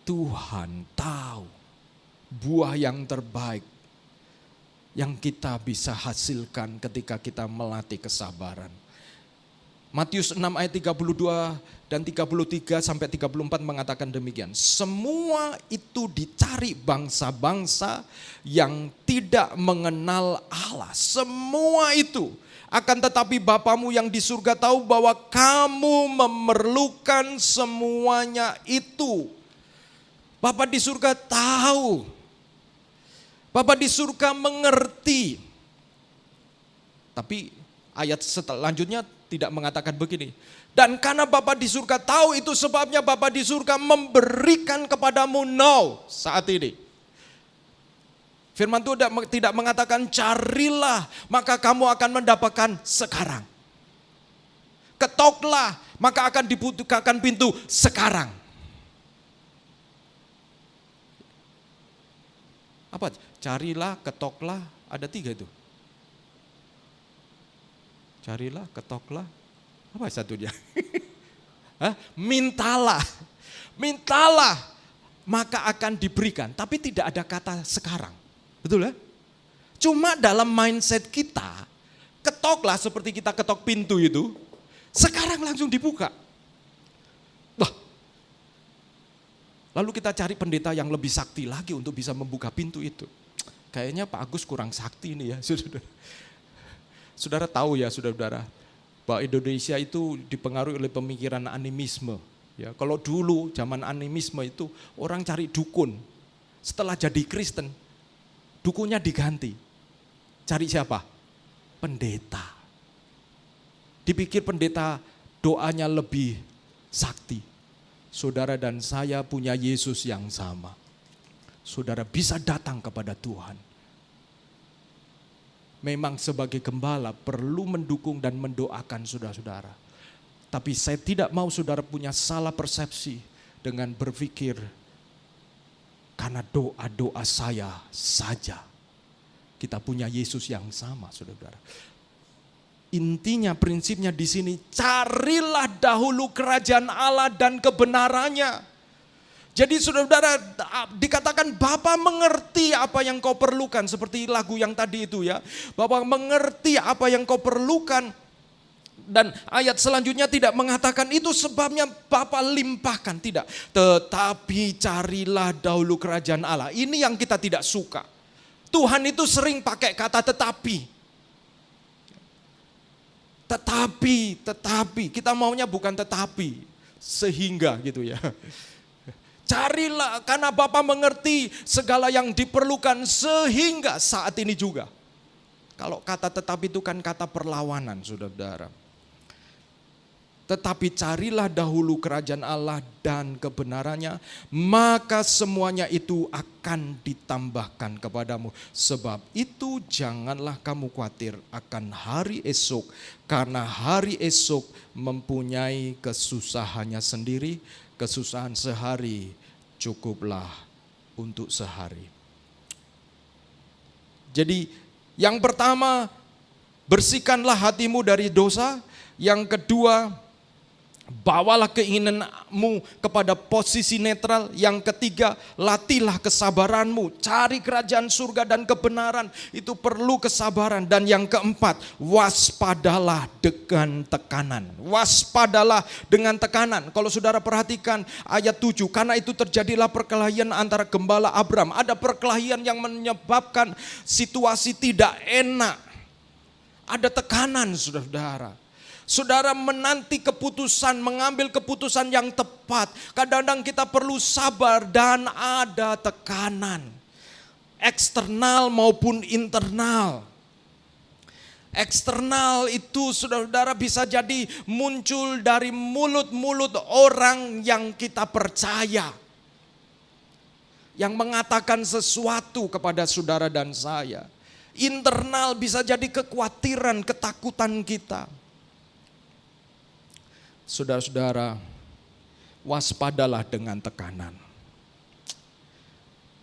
C: Tuhan tahu buah yang terbaik yang kita bisa hasilkan ketika kita melatih kesabaran. Matius 6 ayat 32 dan 33 sampai 34 mengatakan demikian. Semua itu dicari bangsa-bangsa yang tidak mengenal Allah. Semua itu. Akan tetapi Bapamu yang di surga tahu bahwa kamu memerlukan semuanya itu. Bapa di surga tahu. Bapa di surga mengerti. Tapi ayat selanjutnya tidak mengatakan begini. Dan karena Bapa di surga tahu, itu sebabnya Bapa di surga memberikan kepadamu now, saat ini. Firman Tuhan tidak mengatakan carilah maka kamu akan mendapatkan sekarang. Ketoklah maka akan dibukakan pintu sekarang. Apa? Carilah, ketoklah, ada 3 itu. Carilah, ketoklah, apa satunya? Mintalah, mintalah maka akan diberikan. Tapi tidak ada kata sekarang, betul ya? Cuma dalam mindset kita, ketoklah seperti kita ketok pintu itu, sekarang langsung dibuka. Wah, lalu kita cari pendeta yang lebih sakti lagi untuk bisa membuka pintu itu. Kayaknya Pak Agus kurang sakti ini ya, saudara. Saudara tahu ya, saudara, bahwa Indonesia itu dipengaruhi oleh pemikiran animisme. Ya, kalau dulu zaman animisme itu orang cari dukun. Setelah jadi Kristen, dukunnya diganti. Cari siapa? Pendeta. Dipikir pendeta doanya lebih sakti. Saudara dan saya punya Yesus yang sama. Saudara bisa datang kepada Tuhan. Memang sebagai gembala perlu mendukung dan mendoakan saudara-saudara. Tapi saya tidak mau saudara punya salah persepsi dengan berpikir karena doa-doa saya saja. Kita punya Yesus yang sama, saudara-saudara. Intinya, prinsipnya di sini, carilah dahulu kerajaan Allah dan kebenarannya. Jadi saudara-saudara, dikatakan Bapa mengerti apa yang kau perlukan, seperti lagu yang tadi itu ya. Bapa mengerti apa yang kau perlukan. Dan ayat selanjutnya tidak mengatakan itu sebabnya Bapa limpahkan, tidak. Tetapi carilah dahulu kerajaan Allah. Ini yang kita tidak suka. Tuhan itu sering pakai kata tetapi. Tetapi, kita maunya bukan tetapi, sehingga gitu ya. Carilah karena Bapa mengerti segala yang diperlukan sehingga saat ini juga. Kalau kata tetapi itu kan kata perlawanan, saudara-saudara. Tetapi carilah dahulu kerajaan Allah dan kebenarannya, maka semuanya itu akan ditambahkan kepadamu. Sebab itu janganlah kamu khawatir akan hari esok, karena hari esok mempunyai kesusahannya sendiri. Kesusahan sehari cukuplah untuk sehari. Jadi yang pertama, bersihkanlah hatimu dari dosa. Yang kedua, bawalah keinginanmu kepada posisi netral. Yang ketiga, latihlah kesabaranmu. Cari kerajaan surga dan kebenaran, itu perlu kesabaran. Dan yang keempat, waspadalah dengan tekanan. Waspadalah dengan tekanan. Kalau saudara perhatikan ayat 7, karena itu terjadilah perkelahian antara gembala Abram. Ada perkelahian yang menyebabkan situasi tidak enak. Ada tekanan, saudara-saudara. Saudara menanti keputusan, mengambil keputusan yang tepat. Kadang-kadang kita perlu sabar dan ada tekanan. Eksternal maupun internal. Eksternal itu saudara-saudara bisa jadi muncul dari mulut-mulut orang yang kita percaya. Yang mengatakan sesuatu kepada saudara dan saya. Internal bisa jadi kekhawatiran, ketakutan kita. Saudara-saudara, waspadalah dengan tekanan.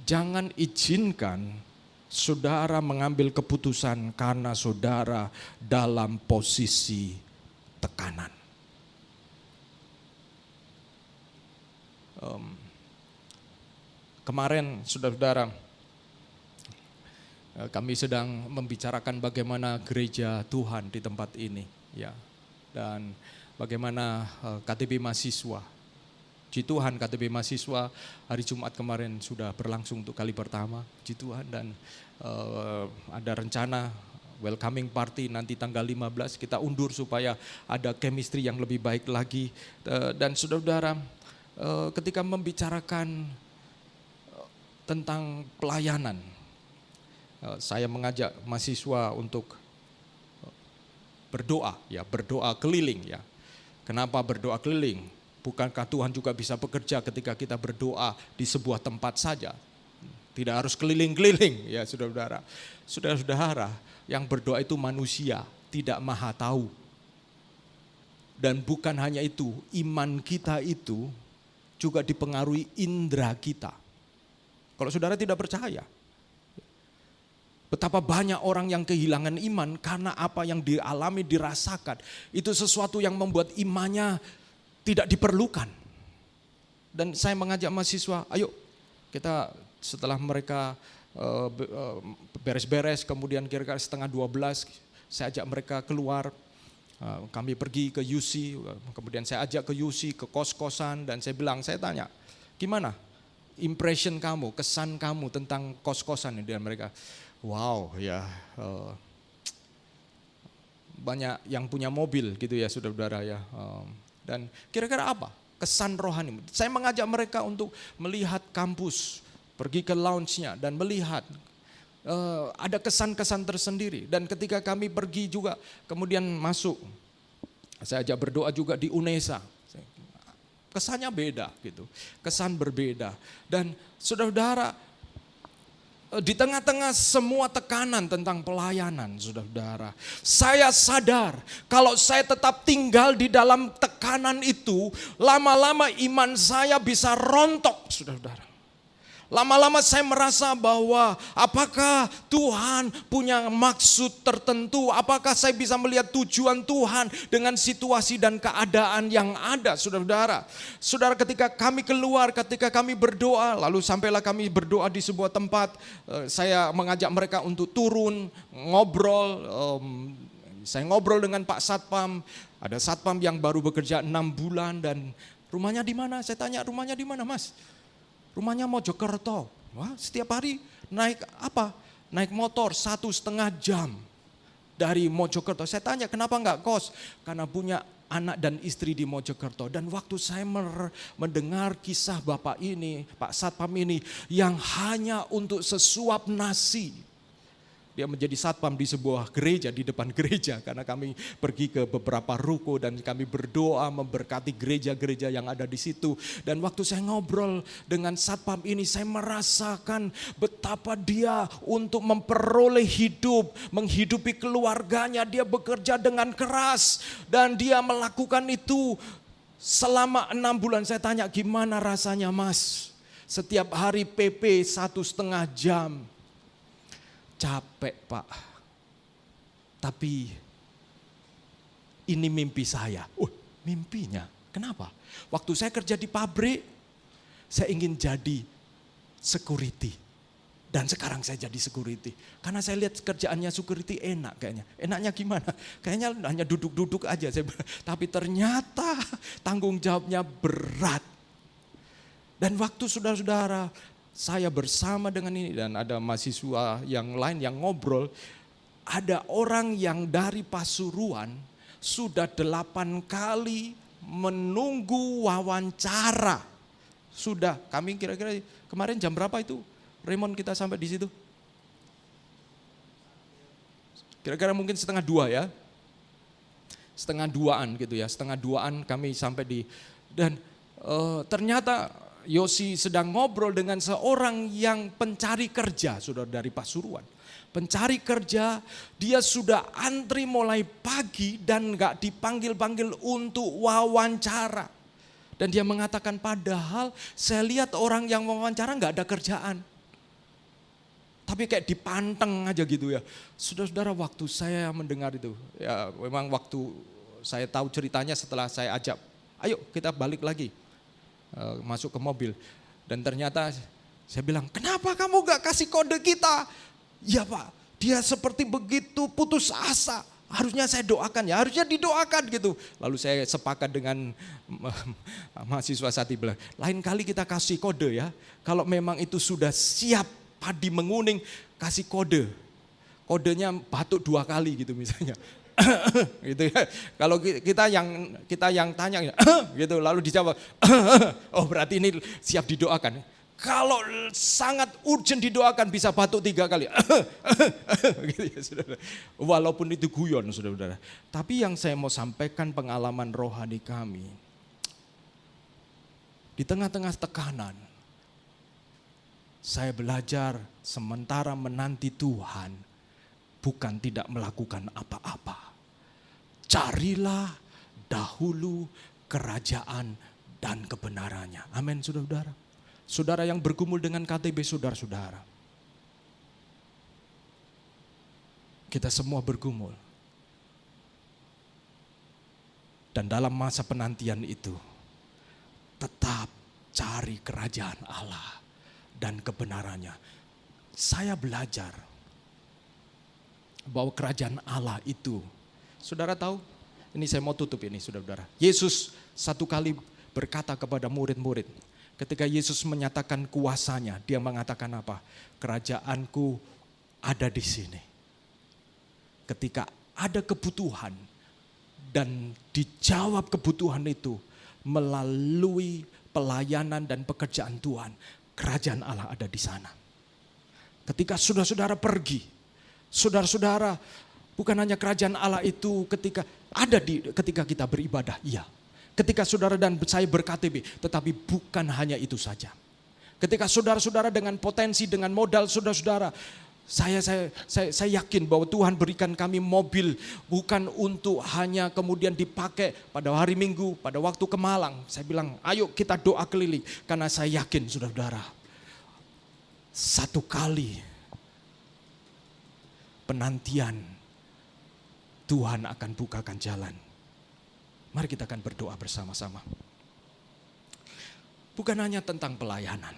C: Jangan izinkan saudara mengambil keputusan karena saudara dalam posisi tekanan. Kemarin saudara-saudara, kami sedang membicarakan bagaimana gereja Tuhan di tempat ini, ya, dan bagaimana KTB mahasiswa. Puji Tuhan, KTB mahasiswa hari Jumat kemarin sudah berlangsung untuk kali pertama. Puji Tuhan, dan ada rencana welcoming party nanti tanggal 15 kita undur supaya ada chemistry yang lebih baik lagi. Dan saudara-saudara, ketika membicarakan tentang pelayanan, saya mengajak mahasiswa untuk berdoa, ya berdoa keliling ya. Kenapa berdoa keliling? Bukankah Tuhan juga bisa bekerja ketika kita berdoa di sebuah tempat saja? Tidak harus keliling-keliling ya saudara-saudara. Saudara-saudara, yang berdoa itu manusia, tidak maha tahu. Dan bukan hanya itu, iman kita itu juga dipengaruhi indera kita. Kalau saudara tidak percaya, betapa banyak orang yang kehilangan iman karena apa yang dialami, dirasakan. Itu sesuatu yang membuat imannya tidak diperlukan. Dan saya mengajak mahasiswa, ayo kita setelah mereka beres-beres, kemudian kira-kira 11:30, saya ajak mereka keluar. Kami pergi ke UC, kemudian saya ajak ke UC, ke kos-kosan, dan saya tanya, gimana impression kamu, kesan kamu tentang kos-kosan? Dan mereka, wow ya, banyak yang punya mobil gitu ya saudara-saudara ya. Dan kira-kira apa kesan rohani? Saya mengajak mereka untuk melihat kampus, pergi ke lounge-nya dan melihat ada kesan-kesan tersendiri. Dan ketika kami pergi juga kemudian masuk, saya ajak berdoa juga di UNESA. Kesannya beda gitu, kesan berbeda. Dan saudara-saudara, di tengah-tengah semua tekanan tentang pelayanan, saudara-saudara, saya sadar kalau saya tetap tinggal di dalam tekanan itu, lama-lama iman saya bisa rontok, saudara-saudara. Lama-lama saya merasa bahwa apakah Tuhan punya maksud tertentu, apakah saya bisa melihat tujuan Tuhan dengan situasi dan keadaan yang ada, saudara-saudara. Saudara, ketika kami keluar, ketika kami berdoa, lalu sampailah kami berdoa di sebuah tempat, saya mengajak mereka untuk turun, ngobrol, saya ngobrol dengan Pak Satpam, ada Satpam yang baru bekerja 6 bulan dan rumahnya di mana? Saya tanya, rumahnya di mana, Mas? Rumahnya Mojokerto. Wah, setiap hari naik apa? Naik motor 1,5 jam dari Mojokerto. Saya tanya, kenapa enggak kos? Karena punya anak dan istri di Mojokerto. Dan waktu saya mendengar kisah Bapak ini, Pak Satpam ini, yang hanya untuk sesuap nasi. Dia menjadi satpam di sebuah gereja, di depan gereja. Karena kami pergi ke beberapa ruko dan kami berdoa memberkati gereja-gereja yang ada di situ. Dan waktu saya ngobrol dengan satpam ini, saya merasakan betapa dia untuk memperoleh hidup, menghidupi keluarganya. Dia bekerja dengan keras dan dia melakukan itu selama 6 bulan. Saya tanya, gimana rasanya, Mas? Setiap hari PP 1,5 jam. Capek, Pak, tapi ini mimpi saya. Mimpinya, kenapa? Waktu saya kerja di pabrik, saya ingin jadi security. Dan sekarang saya jadi security. Karena saya lihat kerjaannya security enak kayaknya. Enaknya gimana? Kayaknya hanya duduk-duduk aja. Tapi ternyata tanggung jawabnya berat. Dan waktu saudara-saudara, saya bersama dengan ini dan ada mahasiswa yang lain yang ngobrol, ada orang yang dari Pasuruan sudah 8 kali menunggu wawancara. Sudah, kami kira-kira kemarin jam berapa itu? Raymond kita sampai di situ? Kira-kira mungkin 1:30 ya. 1:30 gitu ya, 1:30 kami sampai di, dan ternyata Yosi sedang ngobrol dengan seorang yang pencari kerja, saudara, dari Pasuruan. Pencari kerja, dia sudah antri mulai pagi dan gak dipanggil-panggil untuk wawancara. Dan dia mengatakan, padahal saya lihat orang yang wawancara gak ada kerjaan. Tapi kayak dipanteng aja gitu ya. Saudara-saudara, waktu saya mendengar itu, ya memang waktu saya tahu ceritanya setelah saya ajak, ayo kita balik lagi. Masuk ke mobil dan ternyata saya bilang, kenapa kamu gak kasih kode kita? Ya Pak, dia seperti begitu putus asa, harusnya saya doakan ya, harusnya didoakan gitu. Lalu saya sepakat dengan mahasiswa Sati bilang, lain kali kita kasih kode ya, kalau memang itu sudah siap padi menguning, kasih kode, kodenya batuk 2 kali gitu misalnya. Gitu ya. Kalau kita yang tanya gitu, lalu dijawab, oh berarti ini siap didoakan. Kalau sangat urgent didoakan bisa batuk 3 kali. Gitu ya, saudara. Walaupun itu guyon, saudara-saudara. Tapi yang saya mau sampaikan pengalaman rohani kami. Di tengah-tengah tekanan, saya belajar sementara menanti Tuhan, bukan tidak melakukan apa-apa. Carilah dahulu kerajaan dan kebenarannya. Amin, saudara-saudara. Saudara yang bergumul dengan KTB, saudara-saudara. Kita semua bergumul. Dan dalam masa penantian itu, tetap cari kerajaan Allah dan kebenarannya. Saya belajar bahwa kerajaan Allah itu, saudara tahu, ini saya mau tutup ini, saudara-saudara. Yesus satu kali berkata kepada murid-murid, ketika Yesus menyatakan kuasanya, dia mengatakan apa? Kerajaanku ada di sini. Ketika ada kebutuhan dan dijawab kebutuhan itu melalui pelayanan dan pekerjaan Tuhan, kerajaan Allah ada di sana. Ketika saudara-saudara pergi, saudara-saudara, bukan hanya kerajaan Allah itu ketika kita beribadah, iya. Ketika saudara dan saya ber-KTB, tetapi bukan hanya itu saja. Ketika saudara-saudara dengan potensi, dengan modal saudara-saudara, saya yakin bahwa Tuhan berikan kami mobil bukan untuk hanya kemudian dipakai pada hari Minggu, pada waktu ke Malang. Saya bilang, ayo kita doa keliling. Karena saya yakin saudara-saudara, satu kali penantian Tuhan akan bukakan jalan. Mari kita akan berdoa bersama-sama. Bukan hanya tentang pelayanan.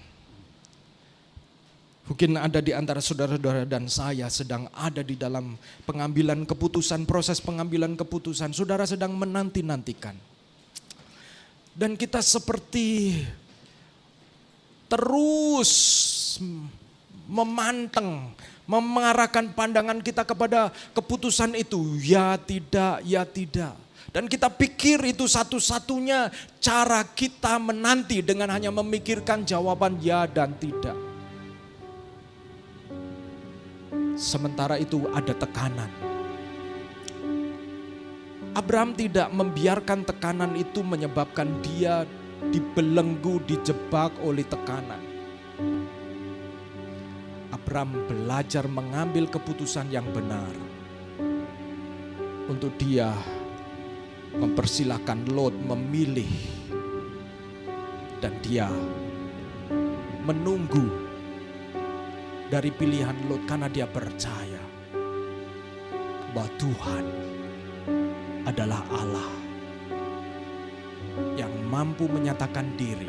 C: Mungkin ada di antara saudara-saudara dan saya sedang ada di dalam pengambilan keputusan, proses pengambilan keputusan. Saudara sedang menanti-nantikan. Dan kita seperti terus memanteng, mengarahkan pandangan kita kepada keputusan itu. Ya tidak, ya tidak. Dan kita pikir itu satu-satunya cara kita menanti dengan hanya memikirkan jawaban ya dan tidak. Sementara itu ada tekanan. Abraham tidak membiarkan tekanan itu menyebabkan dia dibelenggu, dijebak oleh tekanan. Abraham belajar mengambil keputusan yang benar. Untuk dia mempersilahkan Lot memilih. Dan dia menunggu dari pilihan Lot karena dia percaya bahwa Tuhan adalah Allah yang mampu menyatakan diri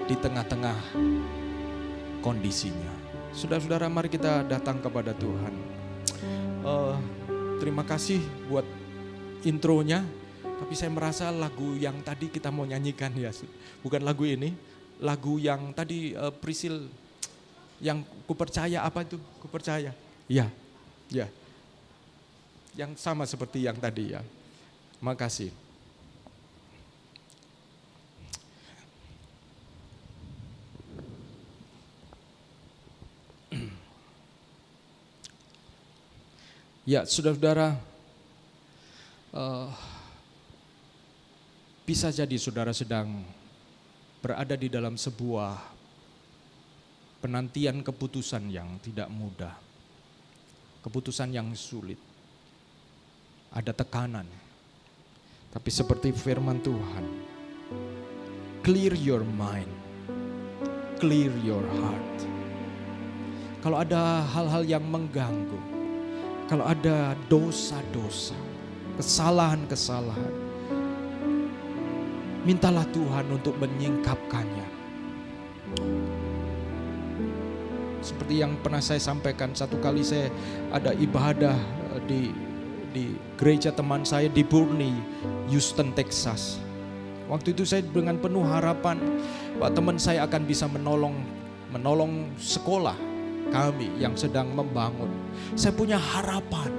C: di tengah-tengah kondisinya. Saudara-saudara, mari kita datang kepada Tuhan. Terima kasih buat intronya, tapi saya merasa lagu yang tadi kita mau nyanyikan ya, bukan lagu ini, lagu yang tadi Prisil yang kupercaya, apa itu? Kupercaya. Ya, ya. Yang sama seperti yang tadi ya. Makasih. Ya, saudara-saudara, bisa jadi saudara sedang berada di dalam sebuah penantian keputusan yang tidak mudah, keputusan yang sulit, ada tekanan. Tapi seperti firman Tuhan, clear your mind, clear your heart. Kalau ada hal-hal yang mengganggu, kalau ada dosa-dosa, kesalahan-kesalahan, mintalah Tuhan untuk menyingkapkannya. Seperti yang pernah saya sampaikan, satu kali saya ada ibadah di gereja teman saya di Boerne, Houston, Texas. Waktu itu saya dengan penuh harapan bahwa teman saya akan bisa menolong sekolah kami yang sedang membangun. Saya punya harapan.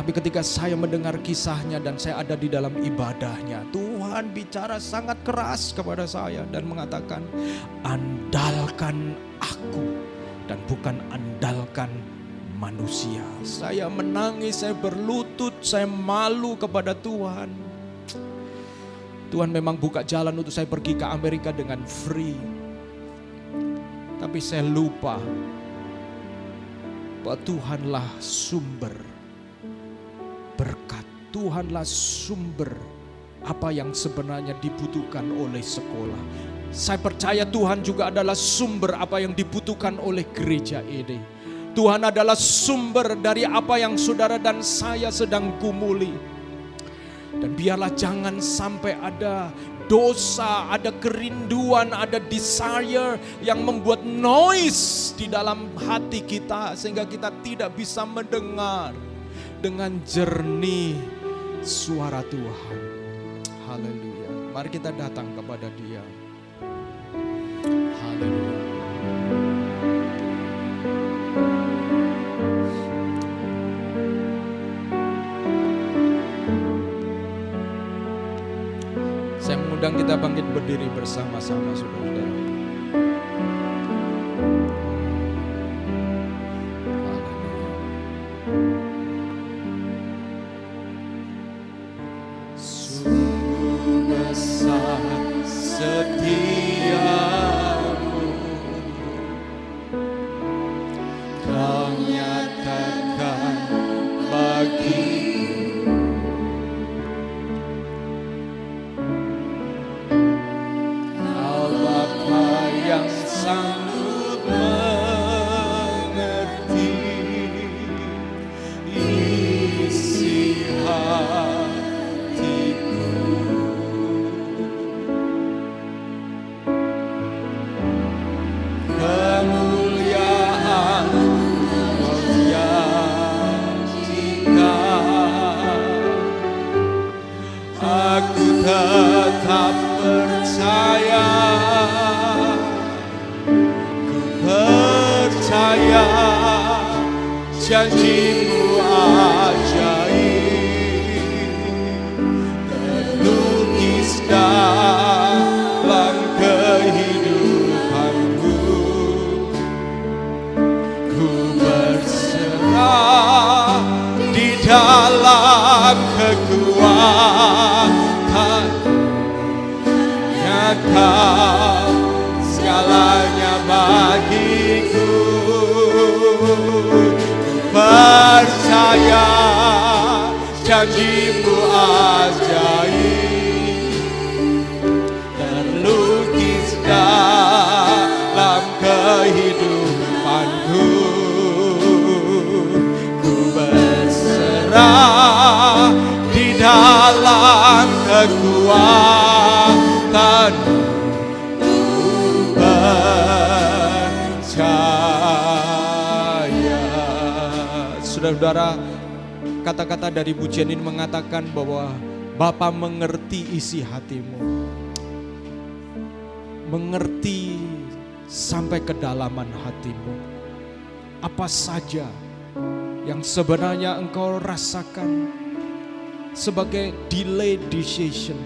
C: Tetapi ketika saya mendengar kisahnya dan saya ada di dalam ibadahnya, Tuhan bicara sangat keras kepada saya dan mengatakan, andalkan aku dan bukan andalkan manusia. Saya menangis, saya berlutut, saya malu kepada Tuhan. Tuhan memang buka jalan untuk saya pergi ke Amerika dengan free. Tapi saya lupa bahwa Tuhanlah sumber berkat. Tuhanlah sumber apa yang sebenarnya dibutuhkan oleh sekolah. Saya percaya Tuhan juga adalah sumber apa yang dibutuhkan oleh gereja ini. Tuhan adalah sumber dari apa yang saudara dan saya sedang gumuli. Dan biarlah jangan sampai ada dosa, ada kerinduan, ada desire yang membuat noise di dalam hati kita sehingga kita tidak bisa mendengar dengan jernih suara Tuhan. Haleluya. Mari kita datang kepada Dia. Haleluya. Saya mengundang kita bangkit berdiri bersama-sama, saudara-saudara. Sungguh besar setiamu, Kau nyatakan bagiku. Kau Bapa yang sanggup mengerti isi hatiku. Kemuliaan Kau janjikan, aku tetap percaya. Ku percaya janjimu ajaib, terlukis dalam kehidupanku. Ku berserah di dalam kekuatan Kau segalanya bagiku. Percaya janjimu ajaib, terlukis dalam kehidupanku. Ku berserah di dalam kekuatan percaya. Saudara-saudara, kata-kata dari pujian ini mengatakan bahwa Bapa mengerti isi hatimu, mengerti sampai kedalaman hatimu. Apa saja yang sebenarnya engkau rasakan sebagai delay decision,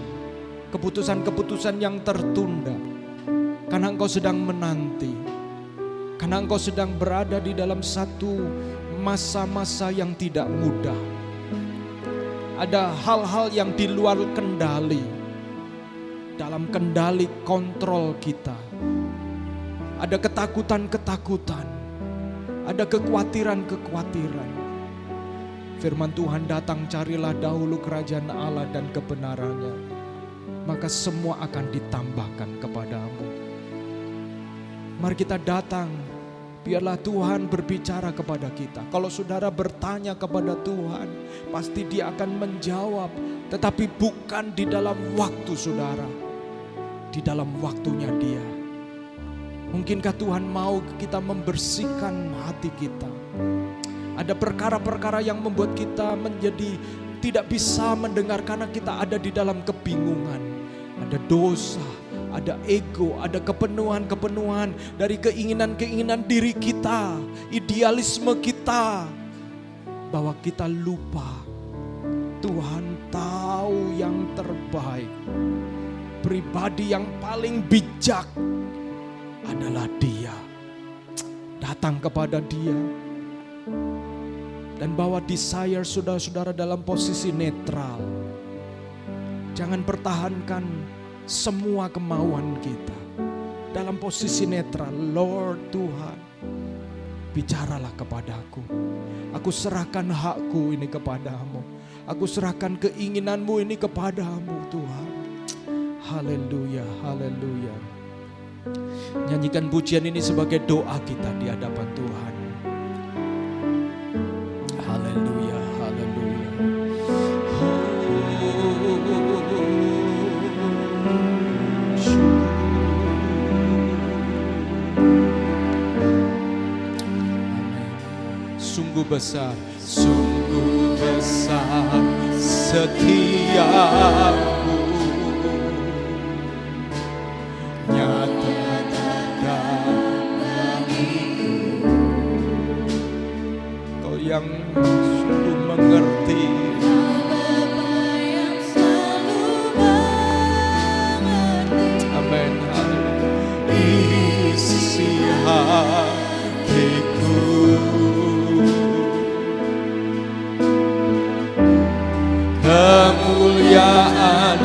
C: keputusan-keputusan yang tertunda, karena engkau sedang menanti, karena engkau sedang berada di dalam satu masa-masa yang tidak mudah. Ada hal-hal yang di luar kendali, dalam kendali kontrol kita. Ada ketakutan-ketakutan, ada kekhawatiran-kekhawatiran. Firman Tuhan datang, carilah dahulu kerajaan Allah dan kebenarannya, maka semua akan ditambahkan kepadamu. Mari kita datang, biarlah Tuhan berbicara kepada kita. Kalau saudara bertanya kepada Tuhan, pasti Dia akan menjawab, tetapi bukan di dalam waktu saudara, di dalam waktunya Dia. Mungkinkah Tuhan mau kita membersihkan hati kita? Ada perkara-perkara yang membuat kita menjadi tidak bisa mendengar karena kita ada di dalam kebingungan. Ada dosa, ada ego, ada kepenuhan-kepenuhan dari keinginan-keinginan diri kita, idealisme kita, bahwa kita lupa Tuhan tahu yang terbaik. Pribadi yang paling bijak adalah Dia. Datang kepada Dia dan bawa desire saudara-saudara dalam posisi netral. Jangan pertahankan semua kemauan kita. Dalam posisi netral, Lord Tuhan, bicaralah kepadaku. Aku serahkan hakku ini kepadamu. Aku serahkan keinginanmu ini kepadamu Tuhan. Haleluya, haleluya. Nyanyikan pujian ini sebagai doa kita di hadapan Tuhan. Haleluya, haleluya. Sungguh besar, sungguh besar setiamu, nyata bagiku. Kau yang sungguh mengerti, amin, isi hatiku. Kemuliaan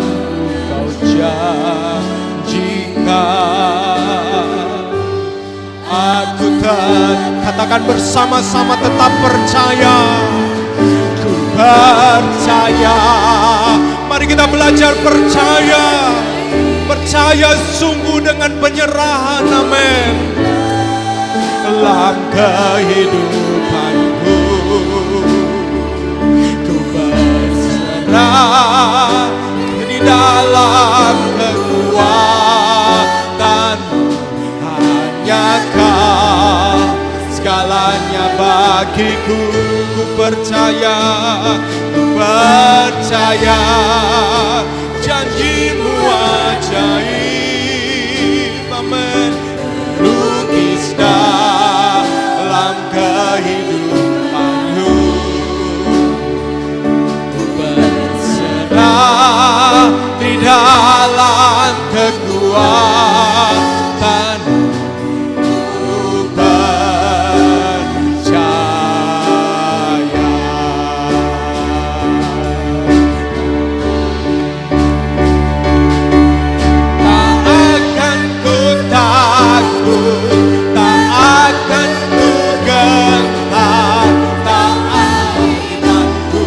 C: Kau janjikan. Aku katakan bersama-sama tetap percaya. Ku percaya. Mari kita belajar percaya. Percaya sungguh dengan penyerahan, amin. Dalam kehidupanku di dalam kekuatan hanya Kau segalanya bagiku. Ku percaya janjimu ajaib, amin. Lukis dalam kehidupanku. Di dalam kekuatan ku percaya. Tak akan ku takut, tak akan ku gentar, tak akanku.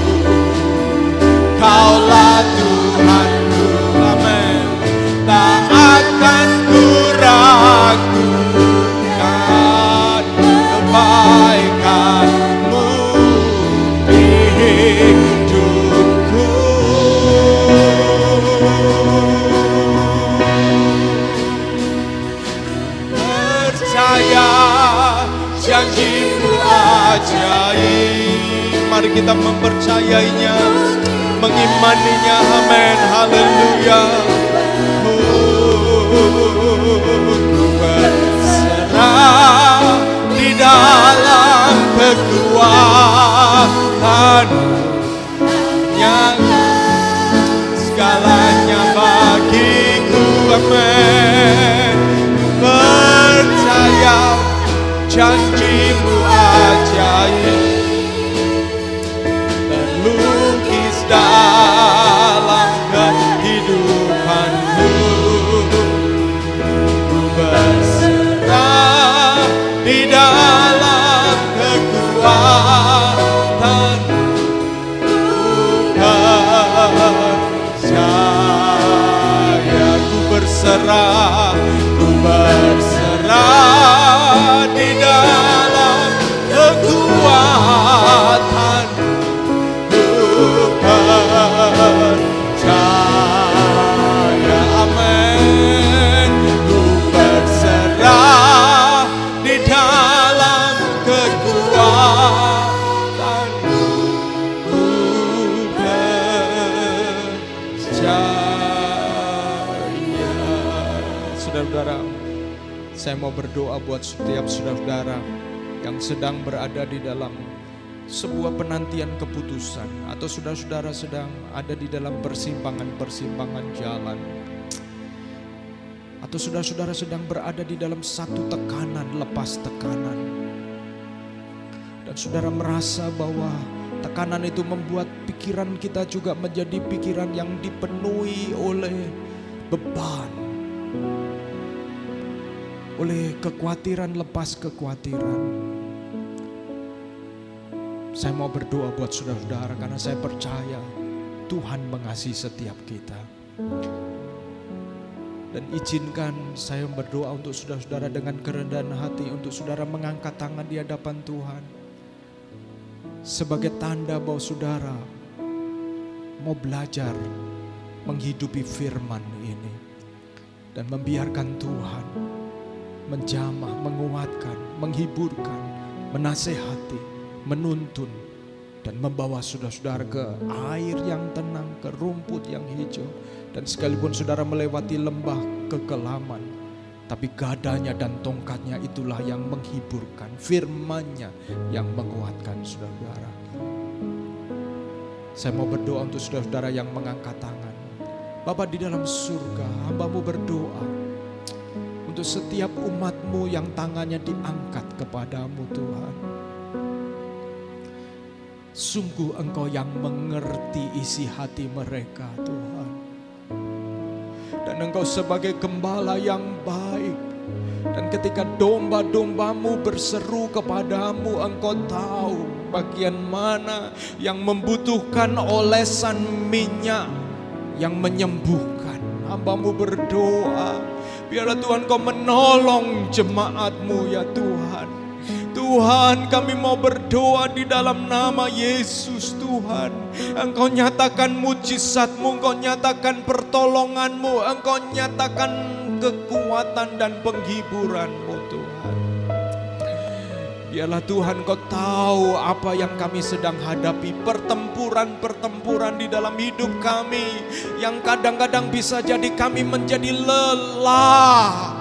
C: Kaulah Tuhanku, amin. Tak akan ku ragukan kebaikan-Mu di hidupku. Percaya janji-Mu ajaib. Mari kita mempercayainya, mengimaninya, amin, haleluya. Ku berserah di dalam kekuatan yang segalanya bagiku, amin. Percaya janji-Mu ajaib, terlukis dalam kehidupanku. Ku berserah di dalam kekuatan. Ku percaya, ku berserah di dalam kekuatan. Percaya, amin. Ku berserah di dalam kekuatan. Ku percaya. Saudara-saudara, saya mau berdoa buat setiap saudara-saudara yang sedang berada di dalam sebuah penantian keputusan, atau saudara-saudara sedang ada di dalam persimpangan-persimpangan jalan, atau saudara-saudara sedang berada di dalam satu tekanan lepas tekanan, dan saudara merasa bahwa tekanan itu membuat pikiran kita juga menjadi pikiran yang dipenuhi oleh beban, oleh kekhawatiran lepas kekhawatiran. Saya mau berdoa buat saudara-saudara karena saya percaya Tuhan mengasihi setiap kita. Dan izinkan saya berdoa untuk saudara-saudara dengan kerendahan hati, untuk saudara mengangkat tangan di hadapan Tuhan. Sebagai tanda bahwa saudara mau belajar menghidupi firman ini. Dan membiarkan Tuhan menjamah, menguatkan, menghiburkan, menasehati, menuntun, dan membawa saudara-saudara ke air yang tenang, ke rumput yang hijau. Dan sekalipun saudara melewati lembah kekelaman, tapi gadanya dan tongkatnya itulah yang menghiburkan, firman-Nya yang menguatkan saudara-saudara. Saya mau berdoa untuk saudara-saudara yang mengangkat tangan. Bapa di dalam surga, hamba-Mu berdoa untuk setiap umat-Mu yang tangannya diangkat kepadamu Tuhan. Sungguh Engkau yang mengerti isi hati mereka Tuhan. Dan Engkau sebagai gembala yang baik. Dan ketika domba-domba-Mu berseru kepadamu, Engkau tahu bagian mana yang membutuhkan olesan minyak yang menyembuhkan. Hamba-Mu berdoa, biarlah Tuhan Kau menolong jemaat-Mu ya Tuhan. Tuhan, kami mau berdoa di dalam nama Yesus Tuhan. Engkau nyatakan mujizat-Mu, Engkau nyatakan pertolongan-Mu, Engkau nyatakan kekuatan dan penghiburan-Mu Tuhan. Biarlah Tuhan Kau tahu apa yang kami sedang hadapi, pertempuran-pertempuran di dalam hidup kami, yang kadang-kadang bisa jadi kami menjadi lelah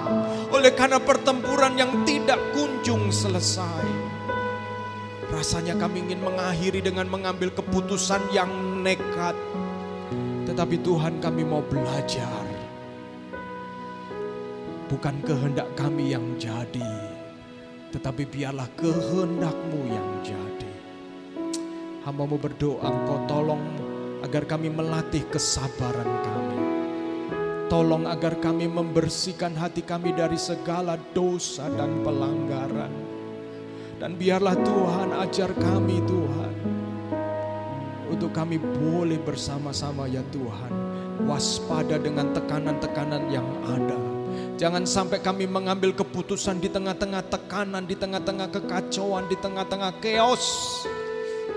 C: oleh karena pertempuran yang tidak kunjung selesai. Rasanya kami ingin mengakhiri dengan mengambil keputusan yang nekat. Tetapi Tuhan, kami mau belajar. Bukan kehendak kami yang jadi, tetapi biarlah kehendak-Mu yang jadi. Hamba-Mu berdoa, Engkau tolong agar kami melatih kesabaran kami. Tolong agar kami membersihkan hati kami dari segala dosa dan pelanggaran. Dan biarlah Tuhan ajar kami Tuhan, untuk kami boleh bersama-sama ya Tuhan, waspada dengan tekanan-tekanan yang ada. Jangan sampai kami mengambil keputusan di tengah-tengah tekanan, di tengah-tengah kekacauan, di tengah-tengah chaos.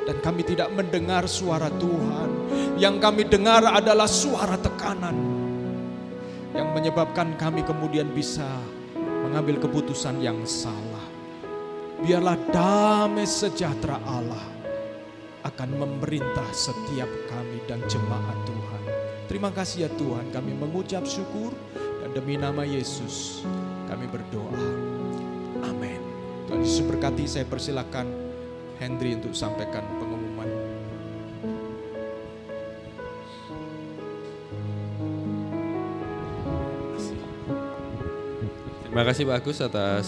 C: Dan kami tidak mendengar suara Tuhan. Yang kami dengar adalah suara tekanan, yang menyebabkan kami kemudian bisa mengambil keputusan yang salah. Biarlah damai sejahtera Allah akan memerintah setiap kami dan jemaat Tuhan. Terima kasih ya Tuhan, kami mengucap syukur, dan demi nama Yesus kami berdoa. Amin. Tuhan Yesus berkati. Saya persilakan Henry untuk sampaikan pengumuman.
D: Terima kasih Pak Agus atas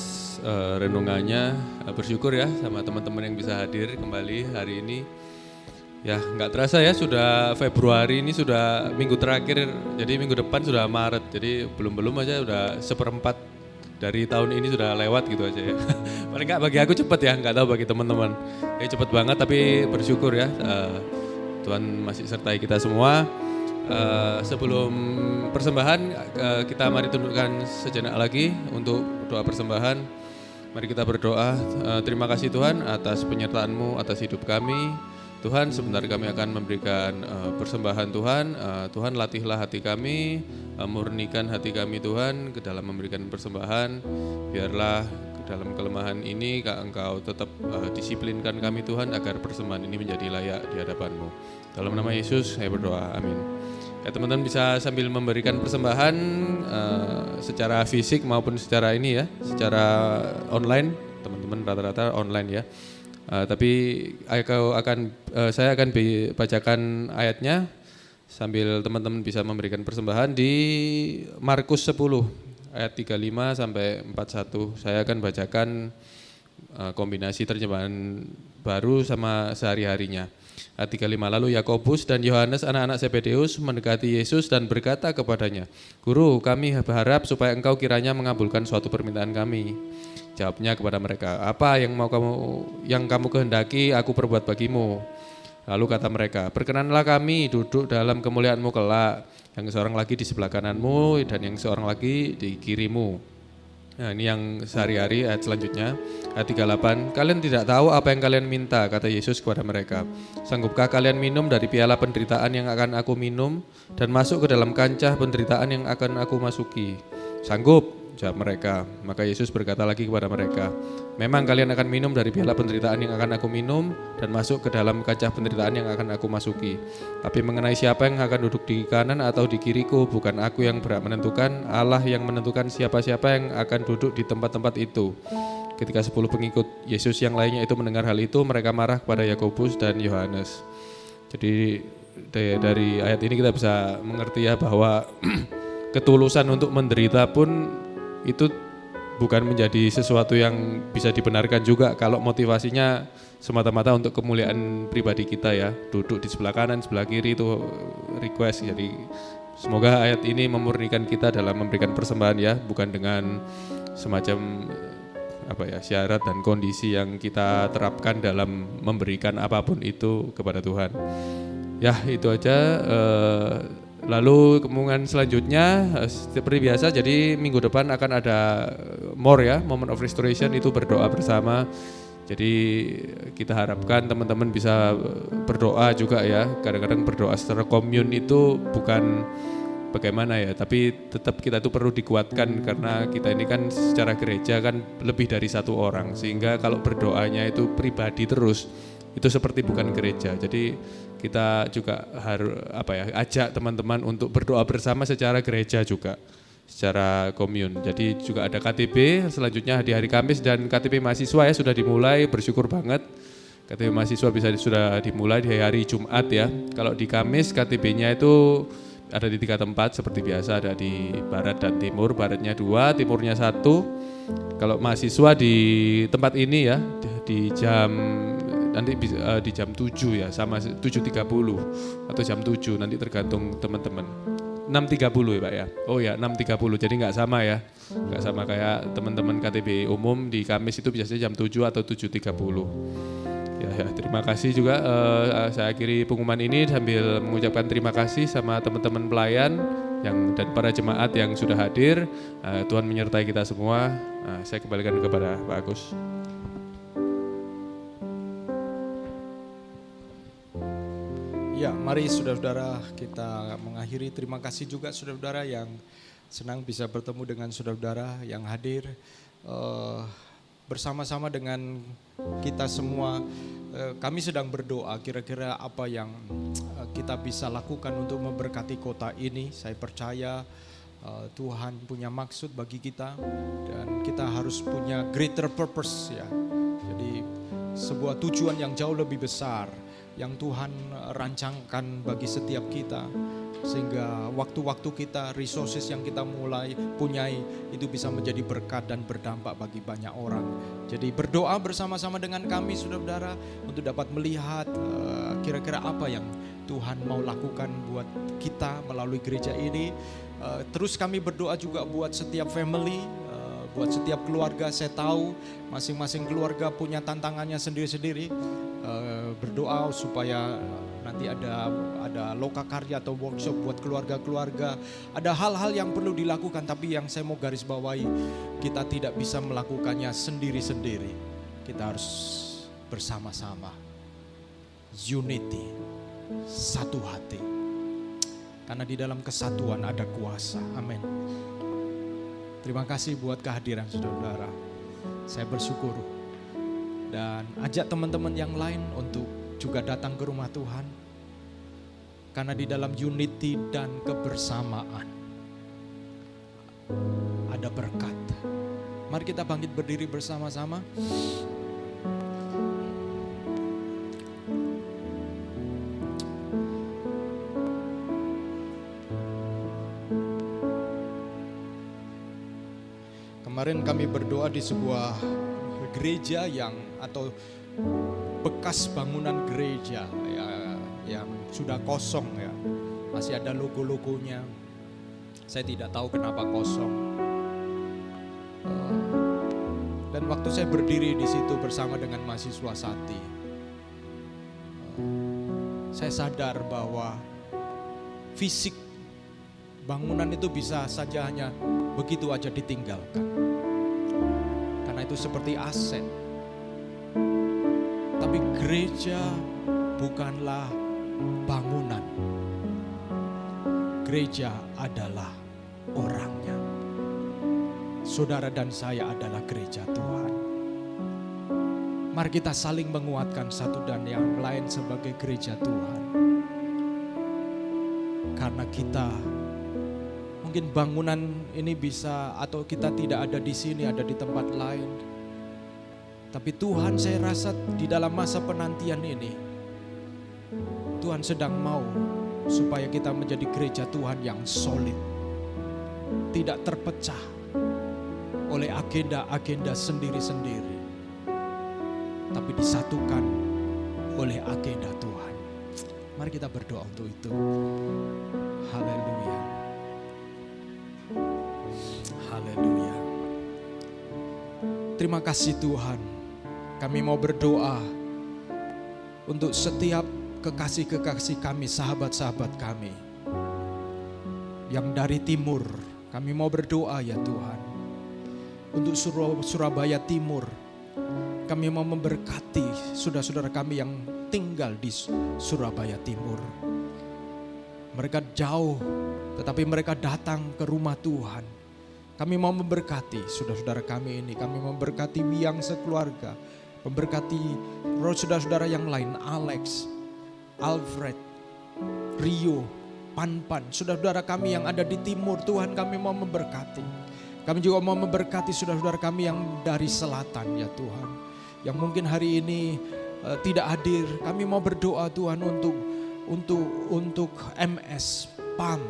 D: renungannya. Bersyukur ya sama teman-teman yang bisa hadir kembali hari ini. Ya nggak terasa ya, sudah Februari ini, sudah minggu terakhir. Jadi minggu depan sudah Maret. Jadi belum aja udah 1/4 dari tahun ini sudah lewat gitu aja ya. Paling nggak bagi aku cepet ya, nggak tahu bagi teman-teman. Cepet banget, tapi bersyukur ya. Tuhan masih sertai kita semua. Sebelum persembahan, kita mari tundukkan sejenak lagi untuk doa persembahan. Mari kita berdoa. Terima kasih Tuhan atas penyertaan-Mu atas hidup kami. Tuhan, sebentar kami akan memberikan persembahan Tuhan. Tuhan, latihlah hati kami, murnikan hati kami Tuhan ke dalam memberikan persembahan. Biarlah dalam kelemahan ini Engkau tetap disiplinkan kami Tuhan, agar persembahan ini menjadi layak di hadapan-Mu. Dalam nama Yesus saya berdoa, amin. Ya, teman-teman bisa sambil memberikan persembahan secara fisik maupun secara ini ya, secara online. Teman-teman rata-rata online ya. Tapi saya akan bacakan ayatnya sambil teman-teman bisa memberikan persembahan di Markus 10 ayat 35 sampai 41. Saya akan bacakan kombinasi terjemahan baru sama sehari-harinya. Ayat 35, lalu Yakobus dan Yohanes anak-anak Zebedeus mendekati Yesus dan berkata kepadanya, Guru, kami berharap supaya engkau kiranya mengabulkan suatu permintaan kami. Jawabnya kepada mereka, apa yang kamu kehendaki aku perbuat bagimu. Lalu kata mereka, berkenanlah kami duduk dalam kemuliaan-Mu kelak, yang seorang lagi di sebelah kananmu dan yang seorang lagi di kirimu. Nah, ini yang sehari-hari. Ayat selanjutnya, ayat 38, kalian tidak tahu apa yang kalian minta, kata Yesus kepada mereka. Sanggupkah kalian minum dari piala penderitaan yang akan aku minum dan masuk ke dalam kancah penderitaan yang akan aku masuki? Sanggup, jawab mereka. Maka Yesus berkata lagi kepada mereka, memang kalian akan minum dari piala penderitaan yang akan aku minum dan masuk ke dalam kancah penderitaan yang akan aku masuki. Tapi mengenai siapa yang akan duduk di kanan atau di kiriku, bukan aku yang berhak menentukan, Allah yang menentukan siapa-siapa yang akan duduk di tempat-tempat itu. Ketika 10 pengikut Yesus yang lainnya itu mendengar hal itu, mereka marah kepada Yakobus dan Yohanes. Jadi dari ayat ini kita bisa mengerti ya bahwa ketulusan untuk menderita pun itu bukan menjadi sesuatu yang bisa dibenarkan juga kalau motivasinya semata-mata untuk kemuliaan pribadi kita ya. Duduk di sebelah kanan, sebelah kiri itu request. Jadi semoga ayat ini memurnikan kita dalam memberikan persembahan ya, bukan dengan semacam syarat dan kondisi yang kita terapkan dalam memberikan apapun itu kepada Tuhan. Ya, itu aja. Lalu kemungkinan selanjutnya seperti biasa, jadi minggu depan akan ada Moment of Restoration, itu berdoa bersama. Jadi kita harapkan teman-teman bisa berdoa juga ya. Kadang-kadang berdoa secara komun itu bukan bagaimana ya, tapi tetap kita itu perlu dikuatkan karena kita ini kan secara gereja kan lebih dari satu orang, sehingga kalau berdoanya itu pribadi terus itu seperti bukan gereja. Jadi kita juga harus ajak teman-teman untuk berdoa bersama secara gereja juga, secara komun. Jadi juga ada KTB selanjutnya di hari Kamis, dan KTB mahasiswa ya sudah dimulai, bersyukur banget. KTB mahasiswa sudah dimulai di hari Jumat ya. Kalau di Kamis KTB-nya itu ada di 3 tempat seperti biasa, ada di barat dan timur. Baratnya 2, timurnya 1. Kalau mahasiswa di tempat ini ya di jam nanti di jam 7 ya, sama 7.30 atau jam 7, nanti tergantung teman-teman. 6.30 ya Pak ya? Oh ya 6.30, jadi nggak sama ya. Nggak sama kayak teman-teman KTB umum di Kamis itu biasanya jam 7 atau 7.30. Ya, terima kasih juga. Saya akhiri pengumuman ini sambil mengucapkan terima kasih sama teman-teman pelayan dan para jemaat yang sudah hadir. Tuhan menyertai kita semua. Saya kembalikan kepada Pak Agus.
C: Ya, mari saudara-saudara kita mengakhiri. Terima kasih juga saudara-saudara yang senang bisa bertemu dengan saudara-saudara yang hadir bersama-sama dengan kita semua. Kami sedang berdoa kira-kira apa yang kita bisa lakukan untuk memberkati kota ini. Saya percaya Tuhan punya maksud bagi kita dan kita harus punya greater purpose ya. Jadi sebuah tujuan yang jauh lebih besar yang Tuhan rancangkan bagi setiap kita, sehingga waktu-waktu kita, resources yang kita punyai itu bisa menjadi berkat dan berdampak bagi banyak orang. Jadi berdoa bersama-sama dengan kami saudara-saudara untuk dapat melihat kira-kira apa yang Tuhan mau lakukan buat kita melalui gereja ini. Terus kami berdoa juga buat setiap family, buat setiap keluarga. Saya tahu masing-masing keluarga punya tantangannya sendiri-sendiri. Berdoa supaya nanti ada loka karya atau workshop buat keluarga-keluarga. Ada hal-hal yang perlu dilakukan, tapi yang saya mau garis bawahi, kita tidak bisa melakukannya sendiri-sendiri. Kita harus bersama-sama. Unity, satu hati. Karena di dalam kesatuan ada kuasa. Amin. Terima kasih buat kehadiran saudara-saudara. Saya bersyukur. Dan ajak teman-teman yang lain untuk juga datang ke rumah Tuhan. Karena di dalam unity dan kebersamaan ada berkat. Mari kita bangkit berdiri bersama-sama. Kemarin kami berdoa di sebuah gereja atau bekas bangunan gereja ya, yang sudah kosong ya. Masih ada logo-logonya. Saya tidak tahu kenapa kosong. Dan waktu saya berdiri di situ bersama dengan mahasiswa Sati, saya sadar bahwa fisik bangunan itu bisa saja hanya begitu aja ditinggalkan. Karena itu seperti aset. Tapi gereja bukanlah bangunan. Gereja adalah orangnya. Saudara dan saya adalah gereja Tuhan. Mari kita saling menguatkan satu dan yang lain sebagai gereja Tuhan. Karena kita mungkin bangunan ini bisa atau kita tidak ada di sini, ada di tempat lain. Tapi Tuhan, saya rasa di dalam masa penantian ini Tuhan sedang mau supaya kita menjadi gereja Tuhan yang solid. Tidak terpecah oleh agenda-agenda sendiri-sendiri. Tapi disatukan oleh agenda Tuhan. Mari kita berdoa untuk itu. Haleluya. Haleluya. Terima kasih Tuhan. Kami mau berdoa untuk setiap kekasih-kekasih kami, sahabat-sahabat kami yang dari timur. Kami mau berdoa ya Tuhan. Untuk Surabaya Timur, kami mau memberkati saudara-saudara kami yang tinggal di Surabaya Timur. Mereka jauh, tetapi mereka datang ke rumah Tuhan. Kami mau memberkati saudara-saudara kami ini. Kami memberkati Wiang sekeluarga. Memberkati saudara-saudara yang lain. Alex, Alfred, Rio, Pan-Pan. Saudara-saudara kami yang ada di timur. Tuhan, kami mau memberkati. Kami juga mau memberkati saudara-saudara kami yang dari selatan ya Tuhan. Yang mungkin hari ini tidak hadir. Kami mau berdoa Tuhan untuk MS, PAM.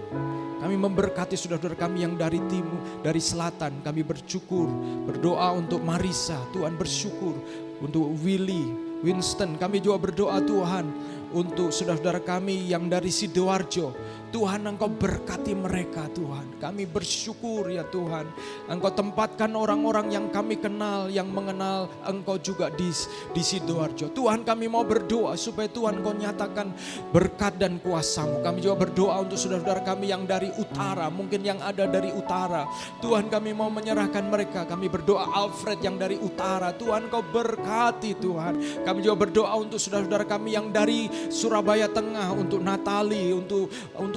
C: Kami memberkati saudara-saudara kami yang dari timur, dari selatan. Kami berdoa untuk Marisa. Tuhan bersyukur untuk Willy, Winston. Kami juga berdoa Tuhan untuk saudara-saudara kami yang dari Sidoarjo. Tuhan, Engkau berkati mereka Tuhan. Kami bersyukur ya Tuhan. Engkau tempatkan orang-orang yang kami kenal, yang mengenal Engkau juga di Sidoarjo. Tuhan, kami mau berdoa supaya Tuhan Engkau nyatakan berkat dan kuasa-Mu. Kami juga berdoa untuk saudara-saudara kami yang dari utara, mungkin yang ada dari utara. Tuhan, kami mau menyerahkan mereka. Kami berdoa Alfred yang dari utara. Tuhan, Engkau berkati Tuhan. Kami juga berdoa untuk saudara-saudara kami yang dari Surabaya Tengah, untuk Natali, untuk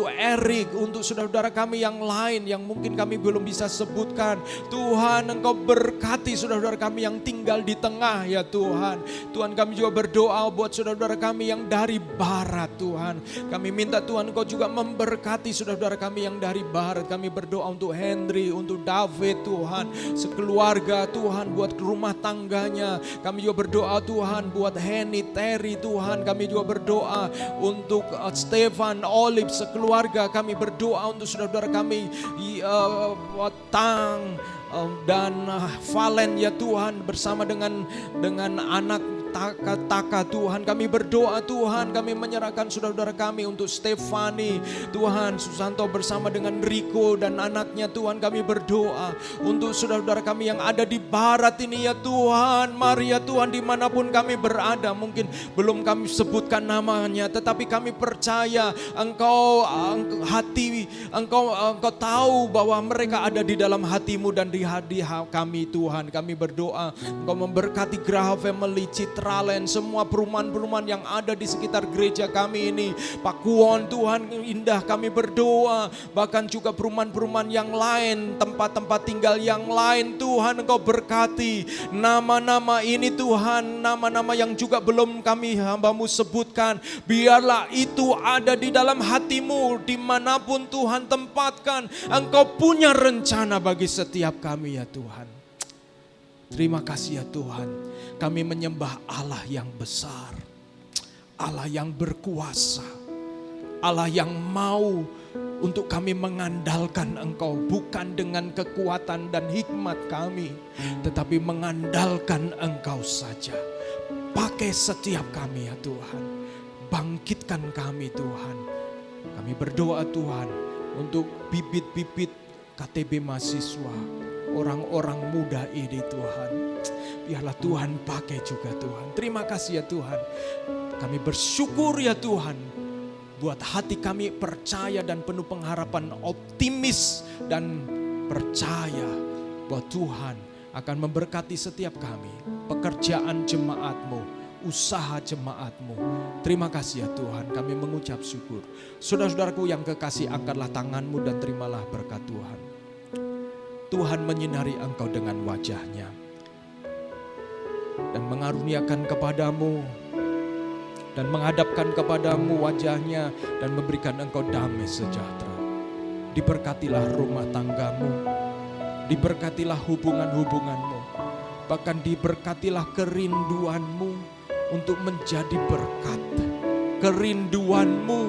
C: Erik, untuk saudara-saudara kami yang lain yang mungkin kami belum bisa sebutkan. Tuhan, Engkau berkati saudara-saudara kami yang tinggal di tengah ya Tuhan. Tuhan, kami juga berdoa buat saudara-saudara kami yang dari barat Tuhan. Kami minta Tuhan Engkau juga memberkati saudara-saudara kami yang dari barat. Kami berdoa untuk Henry, untuk David Tuhan, sekeluarga Tuhan, buat rumah tangganya. Kami juga berdoa Tuhan buat Henny, Terry Tuhan. Kami juga berdoa untuk Stefan, Olive, sekeluarga. Kami berdoa untuk saudara-saudara kami Tang dan Valen ya Tuhan, bersama dengan anak Taka Tuhan. Kami berdoa Tuhan, kami menyerahkan saudara-saudara kami untuk Stefani Tuhan, Susanto bersama dengan Riko dan anaknya Tuhan. Kami berdoa untuk saudara-saudara kami yang ada di barat ini ya Tuhan. Mari ya Tuhan, dimanapun kami berada, mungkin belum kami sebutkan namanya, tetapi kami percaya Engkau tahu bahwa mereka ada di dalam hati-Mu dan di hati kami Tuhan. Kami berdoa Engkau memberkati Graha Family, Citraland, semua perumahan-perumahan yang ada di sekitar gereja kami ini. Pakuwon Tuhan indah, kami berdoa. Bahkan juga perumahan-perumahan yang lain, tempat-tempat tinggal yang lain Tuhan, Engkau berkati. Nama-nama ini Tuhan, nama-nama yang juga belum kami hamba-Mu sebutkan, biarlah itu ada di dalam hati-Mu. Dimanapun Tuhan tempatkan, Engkau punya rencana bagi setiap kami ya Tuhan. Terima kasih ya Tuhan. Kami menyembah Allah yang besar, Allah yang berkuasa, Allah yang mau untuk kami mengandalkan Engkau, bukan dengan kekuatan dan hikmat kami, tetapi mengandalkan Engkau saja. Pakai setiap kami ya Tuhan, bangkitkan kami Tuhan. Kami berdoa Tuhan untuk bibit-bibit KTB mahasiswa, orang-orang muda ini Tuhan. Biarlah Tuhan pakai juga Tuhan. Terima kasih ya Tuhan. Kami bersyukur ya Tuhan. Buat hati kami percaya dan penuh pengharapan, optimis dan percaya bahwa Tuhan akan memberkati setiap kami. Pekerjaan jemaat-Mu, usaha jemaat-Mu. Terima kasih ya Tuhan, kami mengucap syukur. Saudara-saudaraku yang kekasih, angkatlah tangan-Mu dan terimalah berkat Tuhan. Tuhan menyinari engkau dengan wajah-Nya dan mengaruniakan kepadamu dan menghadapkan kepadamu wajah-Nya dan memberikan engkau damai sejahtera. Diberkatilah rumah tanggamu, diberkatilah hubungan-hubunganmu, bahkan diberkatilah kerinduanmu untuk menjadi berkat, kerinduanmu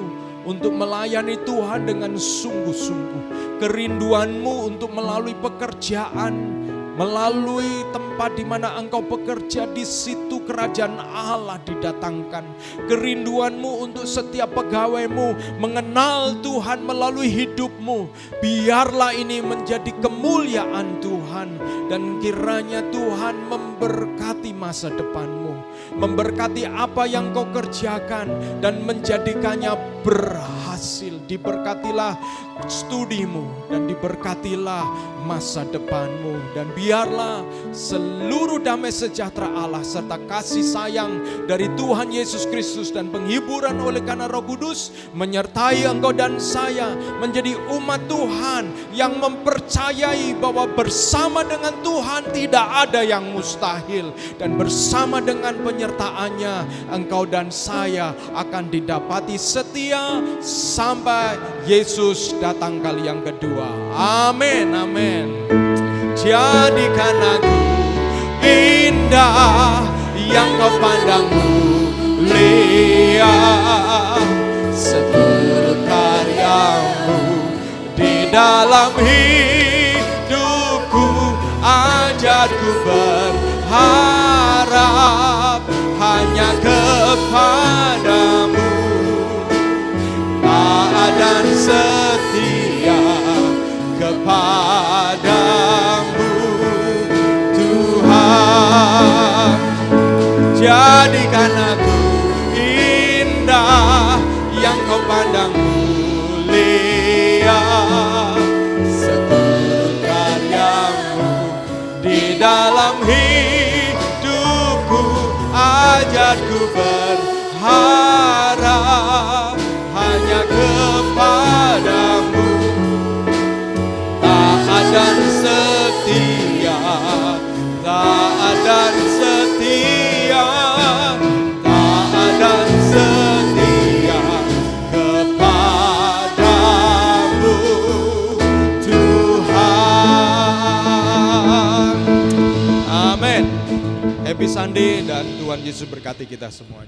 C: untuk melayani Tuhan dengan sungguh-sungguh, kerinduanmu untuk melalui pekerjaan, melalui tempat di mana engkau bekerja, di situ kerajaan Allah didatangkan. Kerinduanmu untuk setiap pegawaimu mengenal Tuhan melalui hidupmu. Biarlah ini menjadi kemuliaan Tuhan. Dan kiranya Tuhan memberkati masa depanmu, memberkati apa yang kau kerjakan dan menjadikannya berhasil. Diberkatilah studimu dan diberkatilah masa depanmu. Dan biarlah seluruh damai sejahtera Allah serta kasih sayang dari Tuhan Yesus Kristus dan penghiburan oleh karena Roh Kudus menyertai engkau dan saya menjadi umat Tuhan yang mempercayai bahwa bersama dengan Tuhan tidak ada yang mustahil. Dan bersama dengan penyertaannya engkau dan saya akan didapati setia sampai Yesus datang kali yang kedua. Amin, amin. Jadikan aku indah yang kau pandang mulia, seturut karyamu di dalam hidupku. Ajarku berharap hanya kepadamu, taat dan setia kepadamu Tuhan. Jadikan aku indah yang kau pandang mulia, seturut karyamu di dalam hidupku. Ajarku berharap hanya kepadamu, taat dan setia, taat dan setia, taat dan setia kepadamu Tuhan. Amin. Happy Sunday dan Tuhan Yesus berkati kita semuanya.